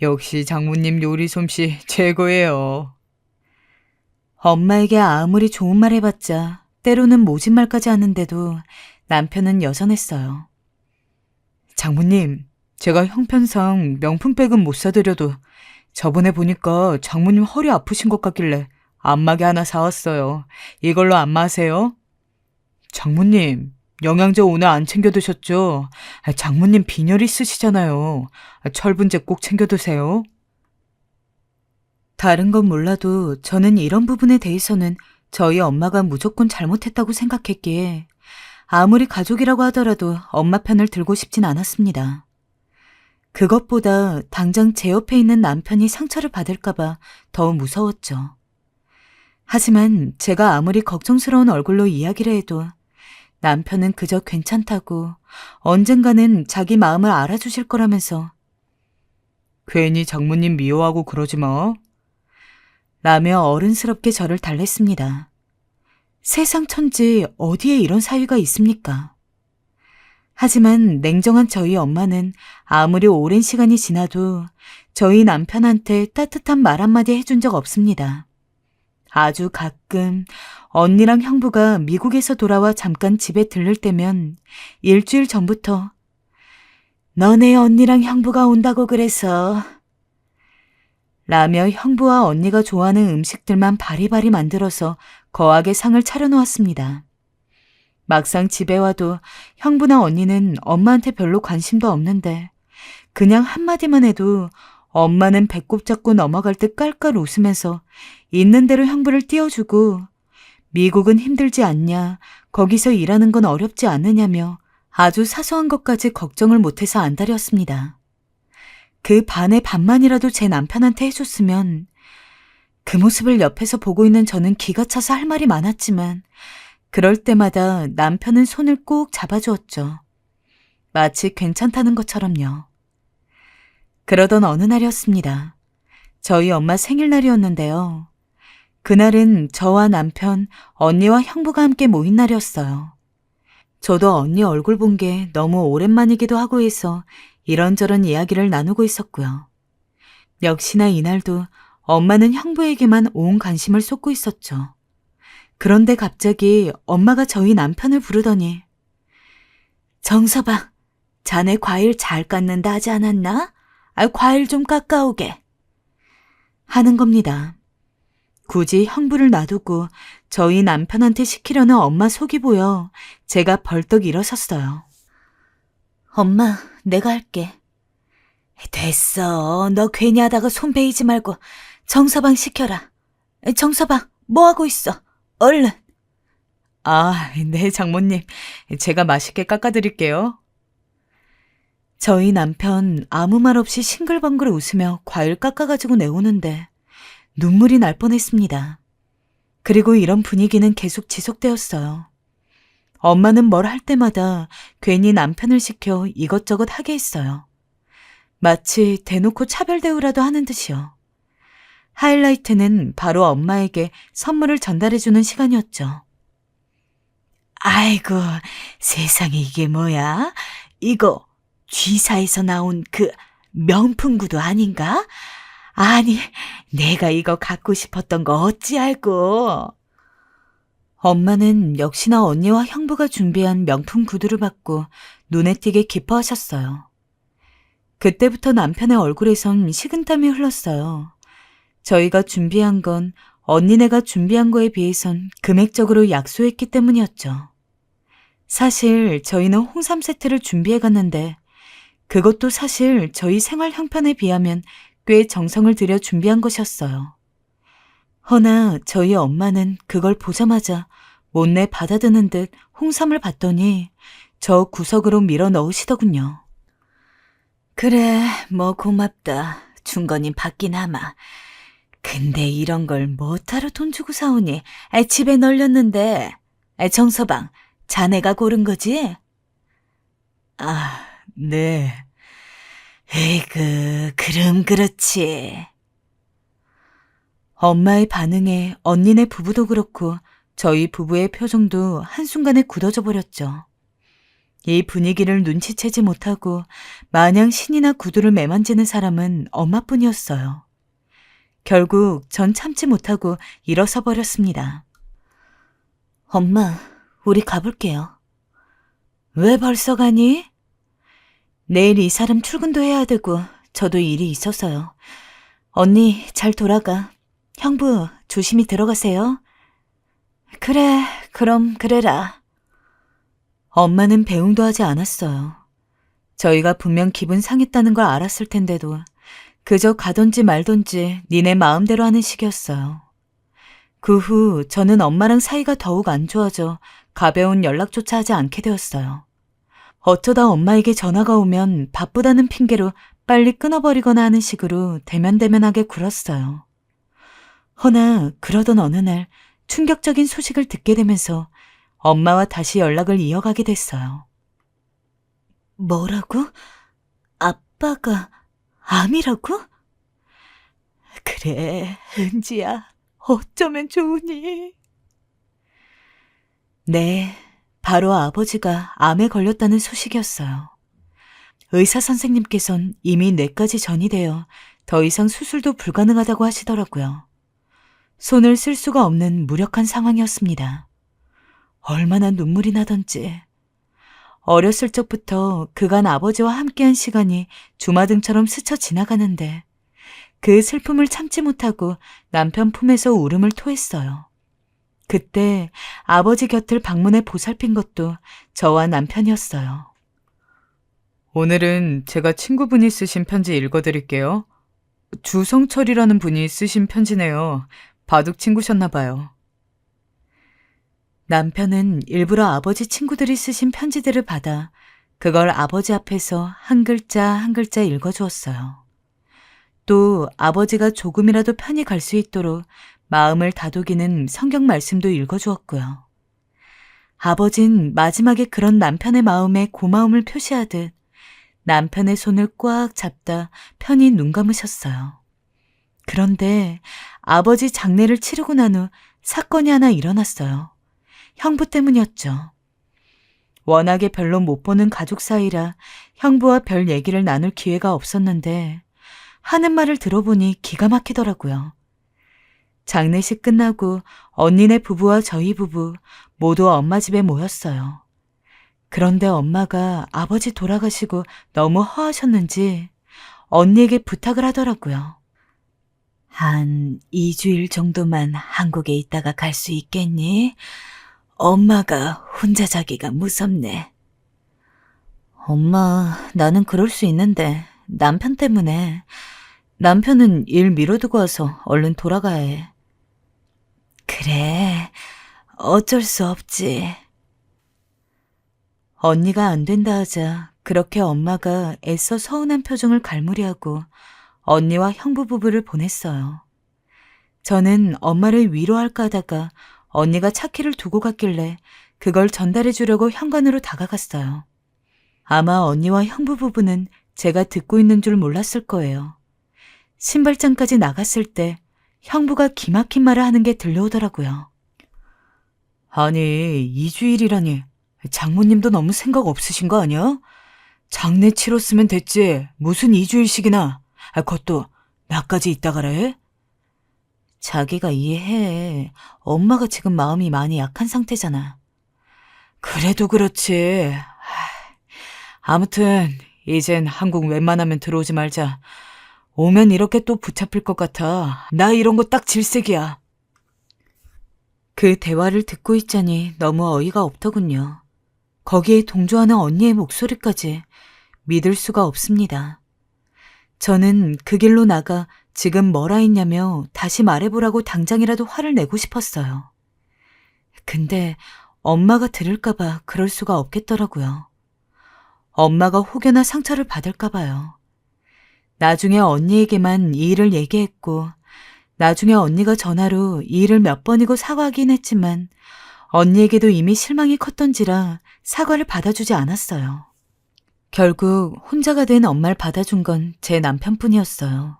역시 장모님 요리 솜씨 최고예요. 엄마에게 아무리 좋은 말 해봤자 때로는 모진 말까지 하는데도 남편은 여전했어요. 장모님, 제가 형편상 명품백은 못 사드려도 저번에 보니까 장모님 허리 아프신 것 같길래 안마기 하나 사왔어요. 이걸로 안마하세요. 장모님, 영양제 오늘 안 챙겨 드셨죠? 장모님 빈혈 있으시잖아요. 철분제 꼭 챙겨 드세요. 다른 건 몰라도 저는 이런 부분에 대해서는 저희 엄마가 무조건 잘못했다고 생각했기에 아무리 가족이라고 하더라도 엄마 편을 들고 싶진 않았습니다. 그것보다 당장 제 옆에 있는 남편이 상처를 받을까봐 더 무서웠죠. 하지만 제가 아무리 걱정스러운 얼굴로 이야기를 해도 남편은 그저 괜찮다고 언젠가는 자기 마음을 알아주실 거라면서 괜히 장모님 미워하고 그러지 마. 라며 어른스럽게 저를 달랬습니다. 세상 천지 어디에 이런 사위가 있습니까? 하지만 냉정한 저희 엄마는 아무리 오랜 시간이 지나도 저희 남편한테 따뜻한 말 한마디 해준 적 없습니다. 아주 가끔 언니랑 형부가 미국에서 돌아와 잠깐 집에 들를 때면 일주일 전부터 너네 언니랑 형부가 온다고 그래서 라며 형부와 언니가 좋아하는 음식들만 바리바리 만들어서 거하게 상을 차려놓았습니다. 막상 집에 와도 형부나 언니는 엄마한테 별로 관심도 없는데 그냥 한마디만 해도 엄마는 배꼽 잡고 넘어갈 듯 깔깔 웃으면서 있는 대로 형부를 띄워주고 미국은 힘들지 않냐, 거기서 일하는 건 어렵지 않느냐며 아주 사소한 것까지 걱정을 못해서 안달이었습니다. 그 반의 반만이라도 제 남편한테 해줬으면 그 모습을 옆에서 보고 있는 저는 기가 차서 할 말이 많았지만 그럴 때마다 남편은 손을 꼭 잡아주었죠. 마치 괜찮다는 것처럼요. 그러던 어느 날이었습니다. 저희 엄마 생일날이었는데요. 그날은 저와 남편, 언니와 형부가 함께 모인 날이었어요. 저도 언니 얼굴 본 게 너무 오랜만이기도 하고 해서 이런저런 이야기를 나누고 있었고요. 역시나 이날도 엄마는 형부에게만 온 관심을 쏟고 있었죠. 그런데 갑자기 엄마가 저희 남편을 부르더니 정서방, 자네 과일 잘 깎는다 하지 않았나? 과일 좀 깎아오게. 하는 겁니다. 굳이 형부를 놔두고 저희 남편한테 시키려는 엄마 속이 보여 제가 벌떡 일어섰어요. 엄마, 내가 할게. 됐어. 너 괜히 하다가 손 베이지 말고 정서방 시켜라. 정서방, 뭐 하고 있어? 얼른. 아, 네, 장모님. 제가 맛있게 깎아드릴게요. 저희 남편 아무 말 없이 싱글벙글 웃으며 과일 깎아가지고 내오는데 눈물이 날 뻔했습니다. 그리고 이런 분위기는 계속 지속되었어요. 엄마는 뭘 할 때마다 괜히 남편을 시켜 이것저것 하게 했어요. 마치 대놓고 차별 대우라도 하는 듯이요. 하이라이트는 바로 엄마에게 선물을 전달해주는 시간이었죠. 아이고, 세상에 이게 뭐야? 이거 G사에서 나온 그 명품 구두 아닌가? 아니, 내가 이거 갖고 싶었던 거 어찌 알고. 엄마는 역시나 언니와 형부가 준비한 명품 구두를 받고 눈에 띄게 기뻐하셨어요. 그때부터 남편의 얼굴에선 식은땀이 흘렀어요. 저희가 준비한 건 언니네가 준비한 거에 비해선 금액적으로 약소했기 때문이었죠. 사실 저희는 홍삼 세트를 준비해 갔는데 그것도 사실 저희 생활 형편에 비하면 꽤 정성을 들여 준비한 것이었어요. 허나 저희 엄마는 그걸 보자마자 못내 받아드는 듯 홍삼을 받더니 저 구석으로 밀어 넣으시더군요. 그래, 뭐 고맙다. 준 거니 받긴 하마. 근데 이런 걸 뭐하러 돈 주고 사오니? 집에 널렸는데. 정서방, 자네가 고른 거지? 아, 네. 에이그, 그럼 그렇지. 엄마의 반응에 언니네 부부도 그렇고 저희 부부의 표정도 한순간에 굳어져 버렸죠. 이 분위기를 눈치채지 못하고 마냥 신이나 구두를 매만지는 사람은 엄마뿐이었어요. 결국 전 참지 못하고 일어서 버렸습니다. 엄마, 우리 가볼게요. 왜 벌써 가니? 내일 이 사람 출근도 해야 되고 저도 일이 있어서요. 언니 잘 돌아가. 형부 조심히 들어가세요. 그래, 그럼 그래라. 엄마는 배웅도 하지 않았어요. 저희가 분명 기분 상했다는 걸 알았을 텐데도 그저 가던지 말던지 니네 마음대로 하는 식이었어요. 그 후 저는 엄마랑 사이가 더욱 안 좋아져 가벼운 연락조차 하지 않게 되었어요. 어쩌다 엄마에게 전화가 오면 바쁘다는 핑계로 빨리 끊어버리거나 하는 식으로 대면대면하게 굴었어요. 허나 그러던 어느 날 충격적인 소식을 듣게 되면서 엄마와 다시 연락을 이어가게 됐어요. 뭐라고? 아빠가 암이라고? 그래, 은지야. 어쩌면 좋으니? 네, 바로 아버지가 암에 걸렸다는 소식이었어요. 의사 선생님께선 이미 뇌까지 전이 되어 더 이상 수술도 불가능하다고 하시더라고요. 손을 쓸 수가 없는 무력한 상황이었습니다. 얼마나 눈물이 나던지. 어렸을 적부터 그간 아버지와 함께한 시간이 주마등처럼 스쳐 지나가는데 그 슬픔을 참지 못하고 남편 품에서 울음을 토했어요. 그때 아버지 곁을 방문해 보살핀 것도 저와 남편이었어요. 오늘은 제가 친구분이 쓰신 편지 읽어드릴게요. 주성철이라는 분이 쓰신 편지네요. 바둑 친구셨나 봐요. 남편은 일부러 아버지 친구들이 쓰신 편지들을 받아 그걸 아버지 앞에서 한 글자 한 글자 읽어주었어요. 또 아버지가 조금이라도 편히 갈 수 있도록 마음을 다독이는 성경 말씀도 읽어주었고요. 아버진 마지막에 그런 남편의 마음에 고마움을 표시하듯 남편의 손을 꽉 잡다 편히 눈 감으셨어요. 그런데 아버지 장례를 치르고 난 후 사건이 하나 일어났어요. 형부 때문이었죠. 워낙에 별로 못 보는 가족 사이라 형부와 별 얘기를 나눌 기회가 없었는데 하는 말을 들어보니 기가 막히더라고요. 장례식 끝나고 언니네 부부와 저희 부부 모두 엄마 집에 모였어요. 그런데 엄마가 아버지 돌아가시고 너무 허하셨는지 언니에게 부탁을 하더라고요. 한 2주일 정도만 한국에 있다가 갈 수 있겠니? 엄마가 혼자 자기가 무섭네. 엄마, 나는 그럴 수 있는데 남편 때문에. 남편은 일 미뤄두고 와서 얼른 돌아가야 해. 그래, 어쩔 수 없지. 언니가 안 된다 하자 그렇게 엄마가 애써 서운한 표정을 갈무리하고 언니와 형부 부부를 보냈어요. 저는 엄마를 위로할까 하다가 언니가 차키를 두고 갔길래 그걸 전달해 주려고 현관으로 다가갔어요. 아마 언니와 형부 부부는 제가 듣고 있는 줄 몰랐을 거예요. 신발장까지 나갔을 때 형부가 기막힌 말을 하는 게 들려오더라고요. 아니, 2주일이라니. 장모님도 너무 생각 없으신 거 아니야? 장례 치렀으면 됐지. 무슨 2주일씩이나. 그것도 나까지 있다 가라 해? 자기가 이해해. 엄마가 지금 마음이 많이 약한 상태잖아. 그래도 그렇지. 아무튼 이젠 한국 웬만하면 들어오지 말자. 오면 이렇게 또 붙잡힐 것 같아. 나 이런 거 딱 질색이야. 그 대화를 듣고 있자니 너무 어이가 없더군요. 거기에 동조하는 언니의 목소리까지 믿을 수가 없습니다. 저는 그 길로 나가 지금 뭐라 했냐며 다시 말해보라고 당장이라도 화를 내고 싶었어요. 근데 엄마가 들을까봐 그럴 수가 없겠더라고요. 엄마가 혹여나 상처를 받을까봐요. 나중에 언니에게만 이 일을 얘기했고 나중에 언니가 전화로 이 일을 몇 번이고 사과하긴 했지만 언니에게도 이미 실망이 컸던지라 사과를 받아주지 않았어요. 결국 혼자가 된 엄마를 받아준 건 제 남편뿐이었어요.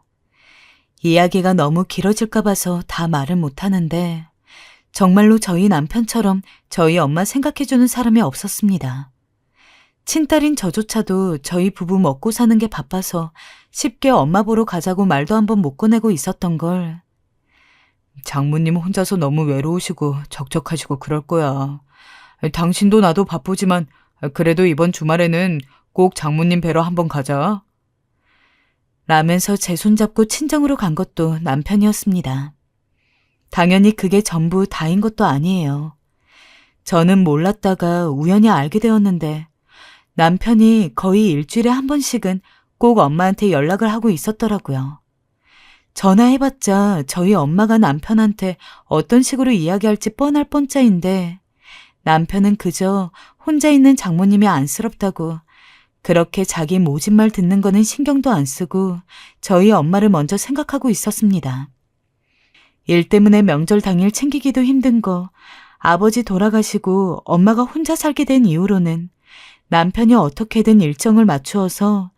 이야기가 너무 길어질까 봐서 다 말을 못하는데 정말로 저희 남편처럼 저희 엄마 생각해주는 사람이 없었습니다. 친딸인 저조차도 저희 부부 먹고 사는 게 바빠서 쉽게 엄마 보러 가자고 말도 한번 못 꺼내고 있었던 걸. 장모님 혼자서 너무 외로우시고 적적하시고 그럴 거야. 당신도 나도 바쁘지만 그래도 이번 주말에는 꼭 장모님 뵈러 한번 가자. 라면서 제 손잡고 친정으로 간 것도 남편이었습니다. 당연히 그게 전부 다인 것도 아니에요. 저는 몰랐다가 우연히 알게 되었는데 남편이 거의 일주일에 한 번씩은 꼭 엄마한테 연락을 하고 있었더라고요. 전화해봤자 저희 엄마가 남편한테 어떤 식으로 이야기할지 뻔할 뻔짜인데 남편은 그저 혼자 있는 장모님이 안쓰럽다고 그렇게 자기 모진 말 듣는 거는 신경도 안 쓰고 저희 엄마를 먼저 생각하고 있었습니다. 일 때문에 명절 당일 챙기기도 힘든 거, 아버지 돌아가시고 엄마가 혼자 살게 된 이후로는 남편이 어떻게든 일정을 맞추어서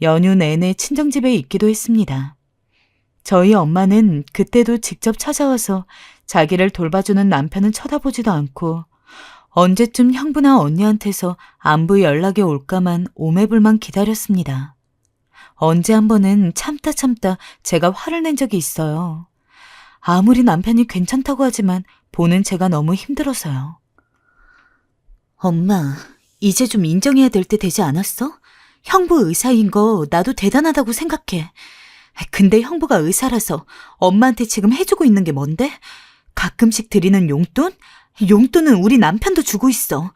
연휴 내내 친정집에 있기도 했습니다. 저희 엄마는 그때도 직접 찾아와서 자기를 돌봐주는 남편은 쳐다보지도 않고 언제쯤 형부나 언니한테서 안부 연락이 올까만 오매불만 기다렸습니다. 언제 한 번은 참다 제가 화를 낸 적이 있어요. 아무리 남편이 괜찮다고 하지만 보는 제가 너무 힘들어서요. 엄마, 이제 좀 인정해야 될 때 되지 않았어? 형부 의사인 거 나도 대단하다고 생각해. 근데 형부가 의사라서 엄마한테 지금 해주고 있는 게 뭔데? 가끔씩 드리는 용돈? 용돈은 우리 남편도 주고 있어.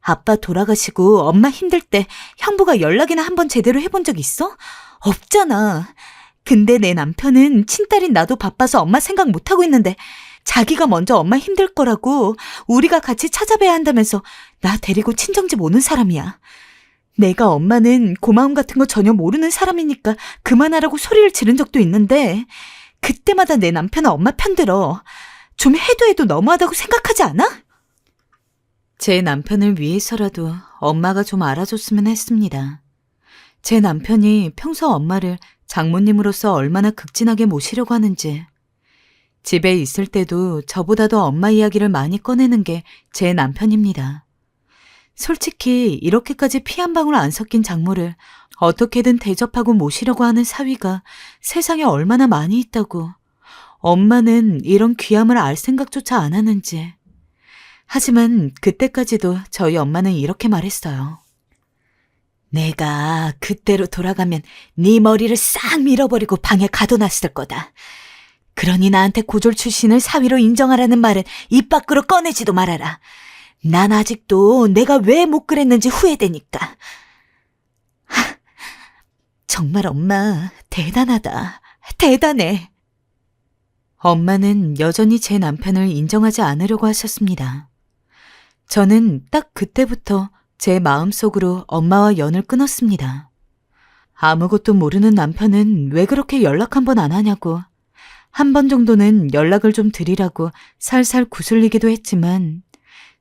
아빠 돌아가시고 엄마 힘들 때 형부가 연락이나 한번 제대로 해본 적 있어? 없잖아. 근데 내 남편은 친딸인 나도 바빠서 엄마 생각 못하고 있는데 자기가 먼저 엄마 힘들 거라고 우리가 같이 찾아뵈야 한다면서 나 데리고 친정집 오는 사람이야. 내가 엄마는 고마움 같은 거 전혀 모르는 사람이니까 그만하라고 소리를 지른 적도 있는데 그때마다 내 남편은 엄마 편들어. 좀 해도 너무하다고 생각하지 않아? 제 남편을 위해서라도 엄마가 좀 알아줬으면 했습니다. 제 남편이 평소 엄마를 장모님으로서 얼마나 극진하게 모시려고 하는지. 집에 있을 때도 저보다도 엄마 이야기를 많이 꺼내는 게 제 남편입니다. 솔직히 이렇게까지 피 한 방울 안 섞인 장모를 어떻게든 대접하고 모시려고 하는 사위가 세상에 얼마나 많이 있다고. 엄마는 이런 귀함을 알 생각조차 안 하는지. 하지만 그때까지도 저희 엄마는 이렇게 말했어요. 내가 그때로 돌아가면 네 머리를 싹 밀어버리고 방에 가둬놨을 거다. 그러니 나한테 고졸 출신을 사위로 인정하라는 말은 입 밖으로 꺼내지도 말아라. 난 아직도 내가 왜 못 그랬는지 후회되니까. 정말 엄마 대단하다. 대단해. 엄마는 여전히 제 남편을 인정하지 않으려고 하셨습니다. 저는 딱 그때부터 제 마음속으로 엄마와 연을 끊었습니다. 아무것도 모르는 남편은 왜 그렇게 연락 한 번 안 하냐고. 한 번 정도는 연락을 좀 드리라고 살살 구슬리기도 했지만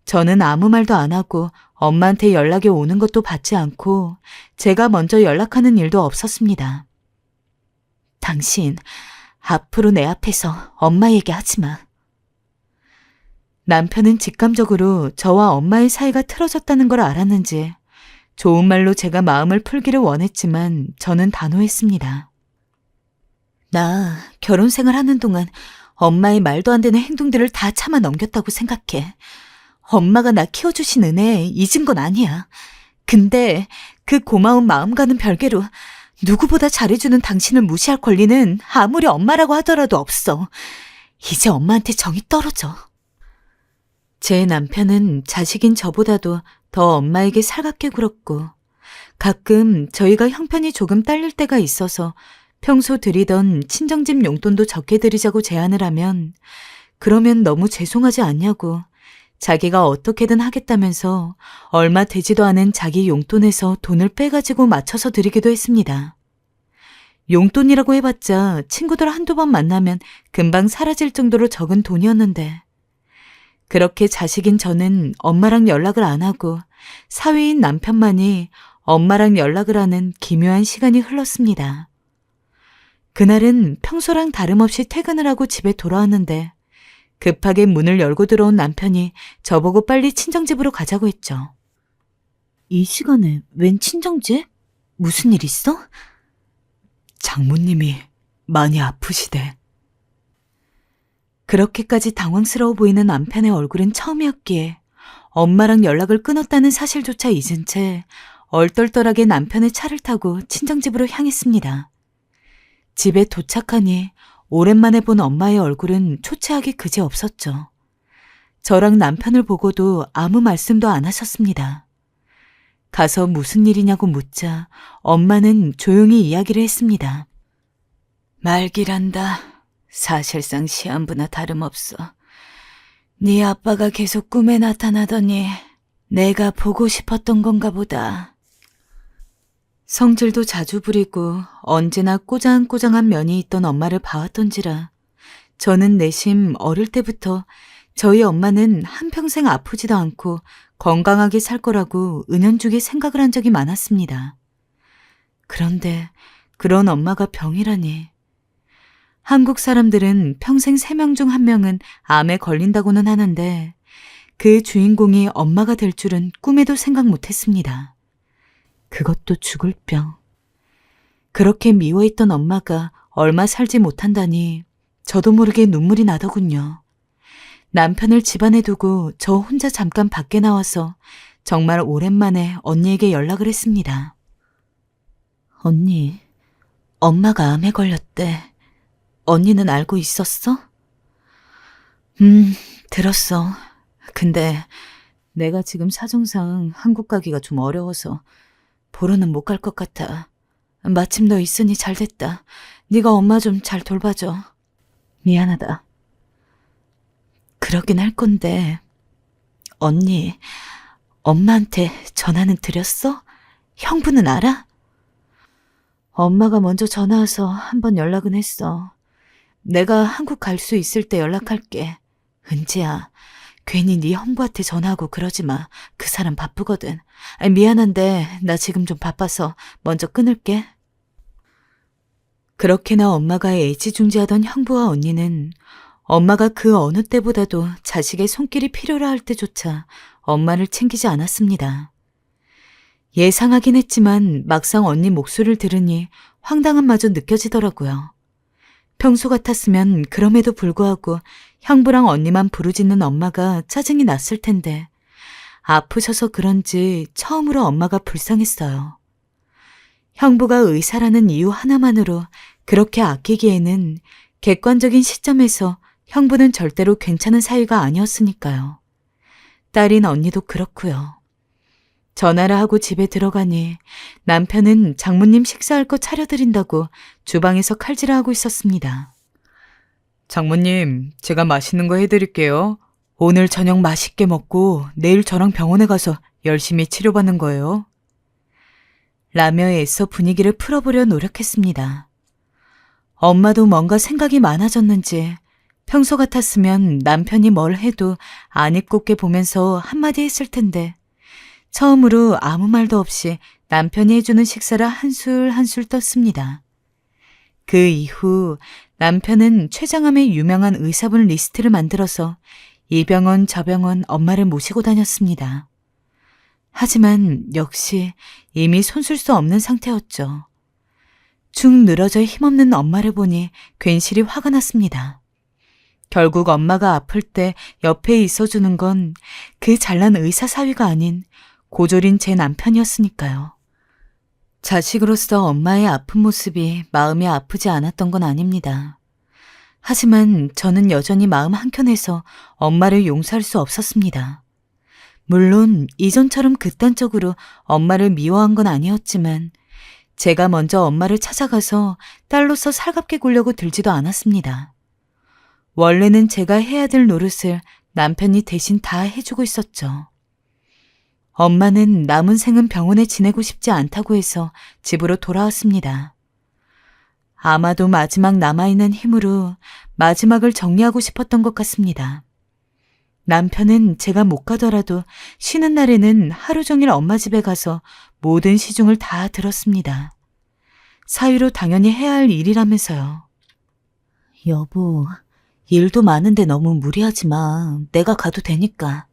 저는 아무 말도 안 하고 엄마한테 연락이 오는 것도 받지 않고 제가 먼저 연락하는 일도 없었습니다. 당신 앞으로 내 앞에서 엄마 얘기하지 마. 남편은 직감적으로 저와 엄마의 사이가 틀어졌다는 걸 알았는지 좋은 말로 제가 마음을 풀기를 원했지만 저는 단호했습니다. 나 결혼 생활하는 동안 엄마의 말도 안 되는 행동들을 다 참아 넘겼다고 생각해. 엄마가 나 키워주신 은혜 잊은 건 아니야. 근데 그 고마운 마음과는 별개로 누구보다 잘해주는 당신을 무시할 권리는 아무리 엄마라고 하더라도 없어. 이제 엄마한테 정이 떨어져. 제 남편은 자식인 저보다도 더 엄마에게 살갑게 굴었고 가끔 저희가 형편이 조금 딸릴 때가 있어서 평소 드리던 친정집 용돈도 적게 드리자고 제안을 하면 그러면 너무 죄송하지 않냐고 자기가 어떻게든 하겠다면서 얼마 되지도 않은 자기 용돈에서 돈을 빼가지고 맞춰서 드리기도 했습니다. 용돈이라고 해봤자 친구들 한두 번 만나면 금방 사라질 정도로 적은 돈이었는데 그렇게 자식인 저는 엄마랑 연락을 안 하고 사위인 남편만이 엄마랑 연락을 하는 기묘한 시간이 흘렀습니다. 그날은 평소랑 다름없이 퇴근을 하고 집에 돌아왔는데 급하게 문을 열고 들어온 남편이 저보고 빨리 친정집으로 가자고 했죠. 이 시간에 웬 친정집? 무슨 일 있어? 장모님이 많이 아프시대. 그렇게까지 당황스러워 보이는 남편의 얼굴은 처음이었기에 엄마랑 연락을 끊었다는 사실조차 잊은 채 얼떨떨하게 남편의 차를 타고 친정집으로 향했습니다. 집에 도착하니 오랜만에 본 엄마의 얼굴은 초췌하기 그지없었죠. 저랑 남편을 보고도 아무 말씀도 안 하셨습니다. 가서 무슨 일이냐고 묻자 엄마는 조용히 이야기를 했습니다. 말기란다. 사실상 시한부나 다름없어. 네 아빠가 계속 꿈에 나타나더니 내가 보고 싶었던 건가 보다. 성질도 자주 부리고 언제나 꼬장꼬장한 면이 있던 엄마를 봐왔던지라 저는 내심 어릴 때부터 저희 엄마는 한평생 아프지도 않고 건강하게 살 거라고 은연중에 생각을 한 적이 많았습니다. 그런데 그런 엄마가 병이라니. 한국 사람들은 평생 3명 중 1명은 암에 걸린다고는 하는데 그 주인공이 엄마가 될 줄은 꿈에도 생각 못했습니다. 그것도 죽을 병. 그렇게 미워했던 엄마가 얼마 살지 못한다니 저도 모르게 눈물이 나더군요. 남편을 집안에 두고 저 혼자 잠깐 밖에 나와서 정말 오랜만에 언니에게 연락을 했습니다. 언니, 엄마가 암에 걸렸대. 언니는 알고 있었어? 들었어. 근데 내가 지금 사정상 한국 가기가 좀 어려워서 보러는 못 갈 것 같아. 마침 너 있으니 잘 됐다. 네가 엄마 좀 잘 돌봐줘. 미안하다. 그러긴 할 건데 언니, 엄마한테 전화는 드렸어? 형부는 알아? 엄마가 먼저 전화 와서 한번 연락은 했어. 내가 한국 갈 수 있을 때 연락할게. 은지야, 괜히 네 형부한테 전화하고 그러지 마. 그 사람 바쁘거든. 미안한데 나 지금 좀 바빠서 먼저 끊을게. 그렇게나 엄마가 애지중지하던 형부와 언니는 엄마가 그 어느 때보다도 자식의 손길이 필요로 할 때조차 엄마를 챙기지 않았습니다. 예상하긴 했지만 막상 언니 목소리를 들으니 황당함마저 느껴지더라고요. 평소 같았으면 그럼에도 불구하고 형부랑 언니만 부르짖는 엄마가 짜증이 났을 텐데 아프셔서 그런지 처음으로 엄마가 불쌍했어요. 형부가 의사라는 이유 하나만으로 그렇게 아끼기에는 객관적인 시점에서 형부는 절대로 괜찮은 사위가 아니었으니까요. 딸인 언니도 그렇고요. 전화를 하고 집에 들어가니 남편은 장모님 식사할 거 차려드린다고 주방에서 칼질을 하고 있었습니다. 장모님, 제가 맛있는 거 해드릴게요. 오늘 저녁 맛있게 먹고 내일 저랑 병원에 가서 열심히 치료받는 거예요. 라며 애써 분위기를 풀어보려 노력했습니다. 엄마도 뭔가 생각이 많아졌는지 평소 같았으면 남편이 뭘 해도 안 입곱게 보면서 한마디 했을 텐데 처음으로 아무 말도 없이 남편이 해주는 식사를 한술 한술 떴습니다. 그 이후 남편은 췌장암에 유명한 의사분 리스트를 만들어서 이 병원 저 병원 엄마를 모시고 다녔습니다. 하지만 역시 이미 손쓸 수 없는 상태였죠. 축 늘어져 힘없는 엄마를 보니 괜시리 화가 났습니다. 결국 엄마가 아플 때 옆에 있어주는 건 그 잘난 의사 사위가 아닌 고졸인 제 남편이었으니까요. 자식으로서 엄마의 아픈 모습이 마음이 아프지 않았던 건 아닙니다. 하지만 저는 여전히 마음 한켠에서 엄마를 용서할 수 없었습니다. 물론 이전처럼 극단적으로 엄마를 미워한 건 아니었지만 제가 먼저 엄마를 찾아가서 딸로서 살갑게 굴려고 들지도 않았습니다. 원래는 제가 해야 될 노릇을 남편이 대신 다 해주고 있었죠. 엄마는 남은 생은 병원에 지내고 싶지 않다고 해서 집으로 돌아왔습니다. 아마도 마지막 남아있는 힘으로 마지막을 정리하고 싶었던 것 같습니다. 남편은 제가 못 가더라도 쉬는 날에는 하루 종일 엄마 집에 가서 모든 시중을 다 들었습니다. 사위로 당연히 해야 할 일이라면서요. 여보, 일도 많은데 너무 무리하지 마. 내가 가도 되니까.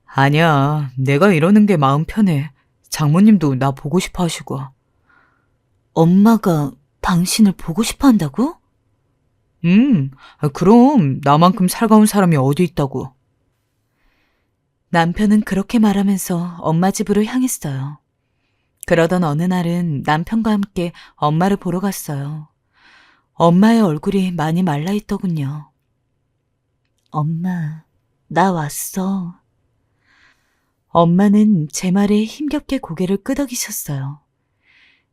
아니야, 내가 이러는 게 마음 편해. 장모님도 나 보고 싶어 하시고. 엄마가 당신을 보고 싶어 한다고? 그럼 나만큼 살가운 사람이 어디 있다고. 남편은 그렇게 말하면서 엄마 집으로 향했어요. 그러던 어느 날은 남편과 함께 엄마를 보러 갔어요. 엄마의 얼굴이 많이 말라있더군요. 엄마, 나 왔어. 엄마는 제 말에 힘겹게 고개를 끄덕이셨어요.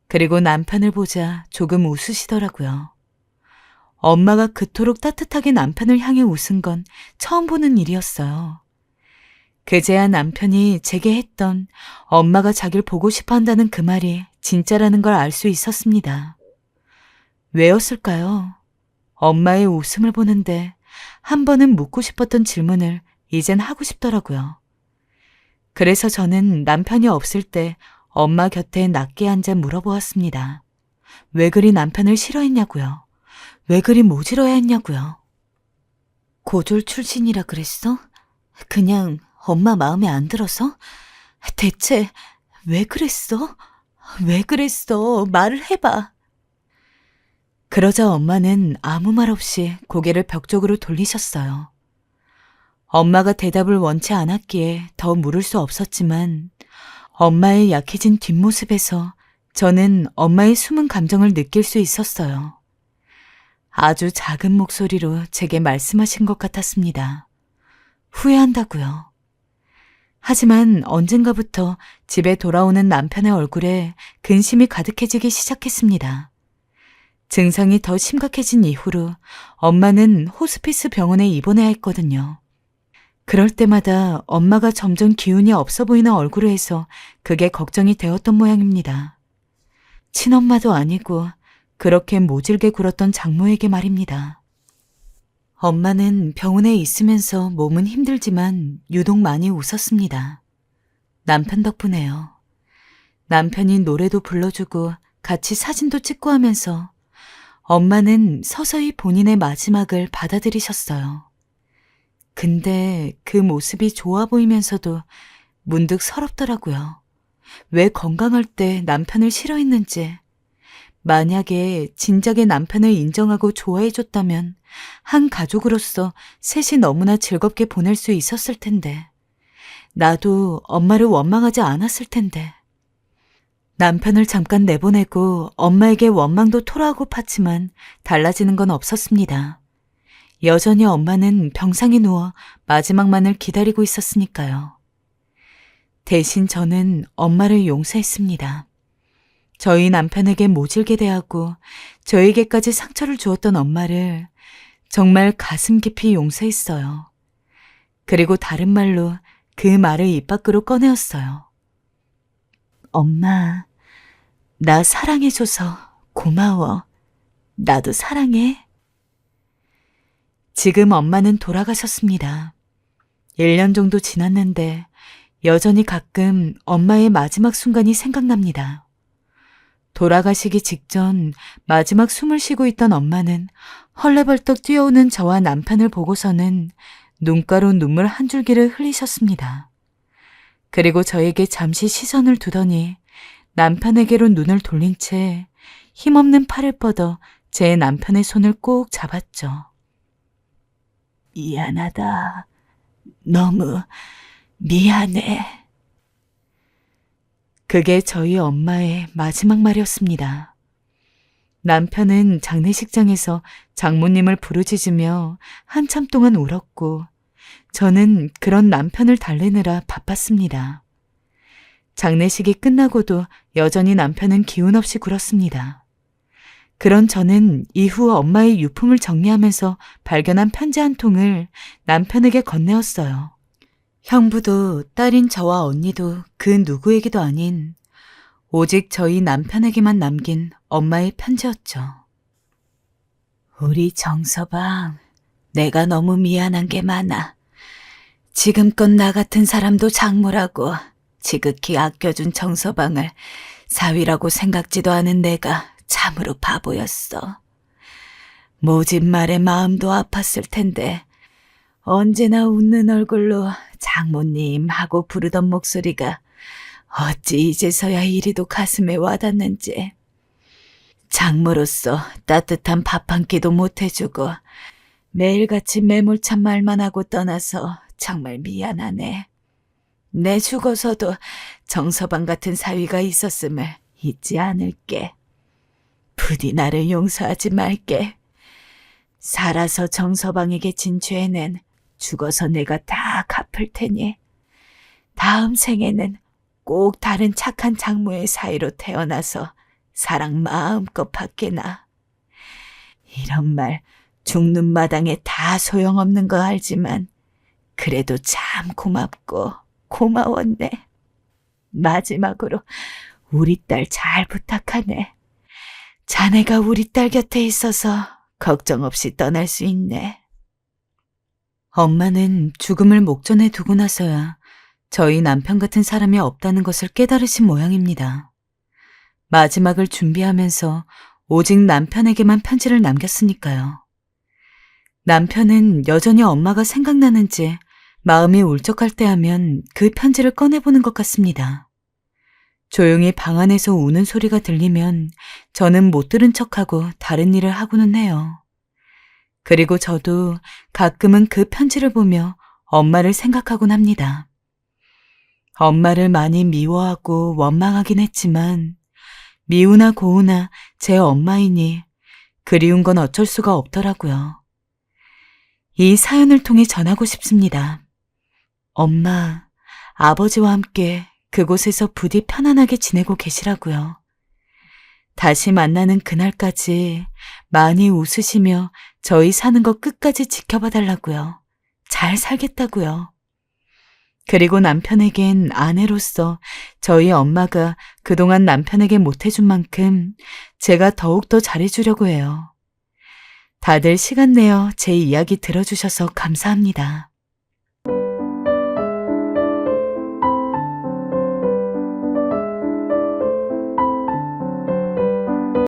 그리고 남편을 보자 조금 웃으시더라고요. 엄마가 그토록 따뜻하게 남편을 향해 웃은 건 처음 보는 일이었어요. 그제야 남편이 제게 했던 엄마가 자기를 보고 싶어 한다는 그 말이 진짜라는 걸 알 수 있었습니다. 왜였을까요? 엄마의 웃음을 보는데 한 번은 묻고 싶었던 질문을 이젠 하고 싶더라고요. 그래서 저는 남편이 없을 때 엄마 곁에 낮게 앉아 물어보았습니다. 왜 그리 남편을 싫어했냐고요? 왜 그리 모질어야 했냐고요? 고졸 출신이라 그랬어? 그냥 엄마 마음에 안 들어서? 대체 왜 그랬어? 왜 그랬어? 말을 해봐. 그러자 엄마는 아무 말 없이 고개를 벽 쪽으로 돌리셨어요. 엄마가 대답을 원치 않았기에 더 물을 수 없었지만 엄마의 약해진 뒷모습에서 저는 엄마의 숨은 감정을 느낄 수 있었어요. 아주 작은 목소리로 제게 말씀하신 것 같았습니다. 후회한다고요. 하지만 언젠가부터 집에 돌아오는 남편의 얼굴에 근심이 가득해지기 시작했습니다. 증상이 더 심각해진 이후로 엄마는 호스피스 병원에 입원해야 했거든요. 그럴 때마다 엄마가 점점 기운이 없어 보이는 얼굴을 해서 그게 걱정이 되었던 모양입니다. 친엄마도 아니고 그렇게 모질게 굴었던 장모에게 말입니다. 엄마는 병원에 있으면서 몸은 힘들지만 유독 많이 웃었습니다. 남편 덕분에요. 남편이 노래도 불러주고 같이 사진도 찍고 하면서 엄마는 서서히 본인의 마지막을 받아들이셨어요. 근데 그 모습이 좋아 보이면서도 문득 서럽더라고요. 왜 건강할 때 남편을 싫어했는지. 만약에 진작에 남편을 인정하고 좋아해줬다면 한 가족으로서 셋이 너무나 즐겁게 보낼 수 있었을 텐데. 나도 엄마를 원망하지 않았을 텐데. 남편을 잠깐 내보내고 엄마에게 원망도 토로하고 팠지만 달라지는 건 없었습니다. 여전히 엄마는 병상에 누워 마지막만을 기다리고 있었으니까요. 대신 저는 엄마를 용서했습니다. 저희 남편에게 모질게 대하고 저에게까지 상처를 주었던 엄마를 정말 가슴 깊이 용서했어요. 그리고 다른 말로 그 말을 입 밖으로 꺼내었어요. 엄마, 나 사랑해줘서 고마워. 나도 사랑해. 지금 엄마는 돌아가셨습니다. 1년 정도 지났는데 여전히 가끔 엄마의 마지막 순간이 생각납니다. 돌아가시기 직전 마지막 숨을 쉬고 있던 엄마는 헐레벌떡 뛰어오는 저와 남편을 보고서는 눈가로 눈물 한 줄기를 흘리셨습니다. 그리고 저에게 잠시 시선을 두더니 남편에게로 눈을 돌린 채 힘없는 팔을 뻗어 제 남편의 손을 꼭 잡았죠. 미안하다. 너무 미안해. 그게 저희 엄마의 마지막 말이었습니다. 남편은 장례식장에서 장모님을 부르짖으며 한참 동안 울었고 저는 그런 남편을 달래느라 바빴습니다. 장례식이 끝나고도 여전히 남편은 기운 없이 굴었습니다. 그런 저는 이후 엄마의 유품을 정리하면서 발견한 편지 한 통을 남편에게 건네었어요. 형부도 딸인 저와 언니도 그 누구에게도 아닌 오직 저희 남편에게만 남긴 엄마의 편지였죠. 우리 정서방, 내가 너무 미안한 게 많아. 지금껏 나 같은 사람도 장모라고 지극히 아껴준 정서방을 사위라고 생각지도 않은 내가 참으로 바보였어. 모진 말에 마음도 아팠을 텐데 언제나 웃는 얼굴로 장모님 하고 부르던 목소리가 어찌 이제서야 이리도 가슴에 와닿는지. 장모로서 따뜻한 밥 한 끼도 못 해주고 매일같이 매몰찬 말만 하고 떠나서 정말 미안하네. 내 죽어서도 정서방 같은 사위가 있었음을 잊지 않을게. 부디 나를 용서하지 말게. 살아서 정서방에게 진 죄는 죽어서 내가 다 갚을 테니 다음 생에는 꼭 다른 착한 장모의 사이로 태어나서 사랑 마음껏 받게나. 이런 말 죽는 마당에 다 소용없는 거 알지만 그래도 참 고맙고 고마웠네. 마지막으로 우리 딸 잘 부탁하네. 자네가 우리 딸 곁에 있어서 걱정 없이 떠날 수 있네. 엄마는 죽음을 목전에 두고 나서야 저희 남편 같은 사람이 없다는 것을 깨달으신 모양입니다. 마지막을 준비하면서 오직 남편에게만 편지를 남겼으니까요. 남편은 여전히 엄마가 생각나는지 마음이 울적할 때 하면 그 편지를 꺼내보는 것 같습니다. 조용히 방 안에서 우는 소리가 들리면 저는 못 들은 척하고 다른 일을 하고는 해요. 그리고 저도 가끔은 그 편지를 보며 엄마를 생각하곤 합니다. 엄마를 많이 미워하고 원망하긴 했지만 미우나 고우나 제 엄마이니 그리운 건 어쩔 수가 없더라고요. 이 사연을 통해 전하고 싶습니다. 엄마, 아버지와 함께 그곳에서 부디 편안하게 지내고 계시라고요. 다시 만나는 그날까지 많이 웃으시며 저희 사는 거 끝까지 지켜봐 달라고요. 잘 살겠다고요. 그리고 남편에겐 아내로서 저희 엄마가 그동안 남편에게 못해준 만큼 제가 더욱더 잘해주려고 해요. 다들 시간 내어 제 이야기 들어주셔서 감사합니다.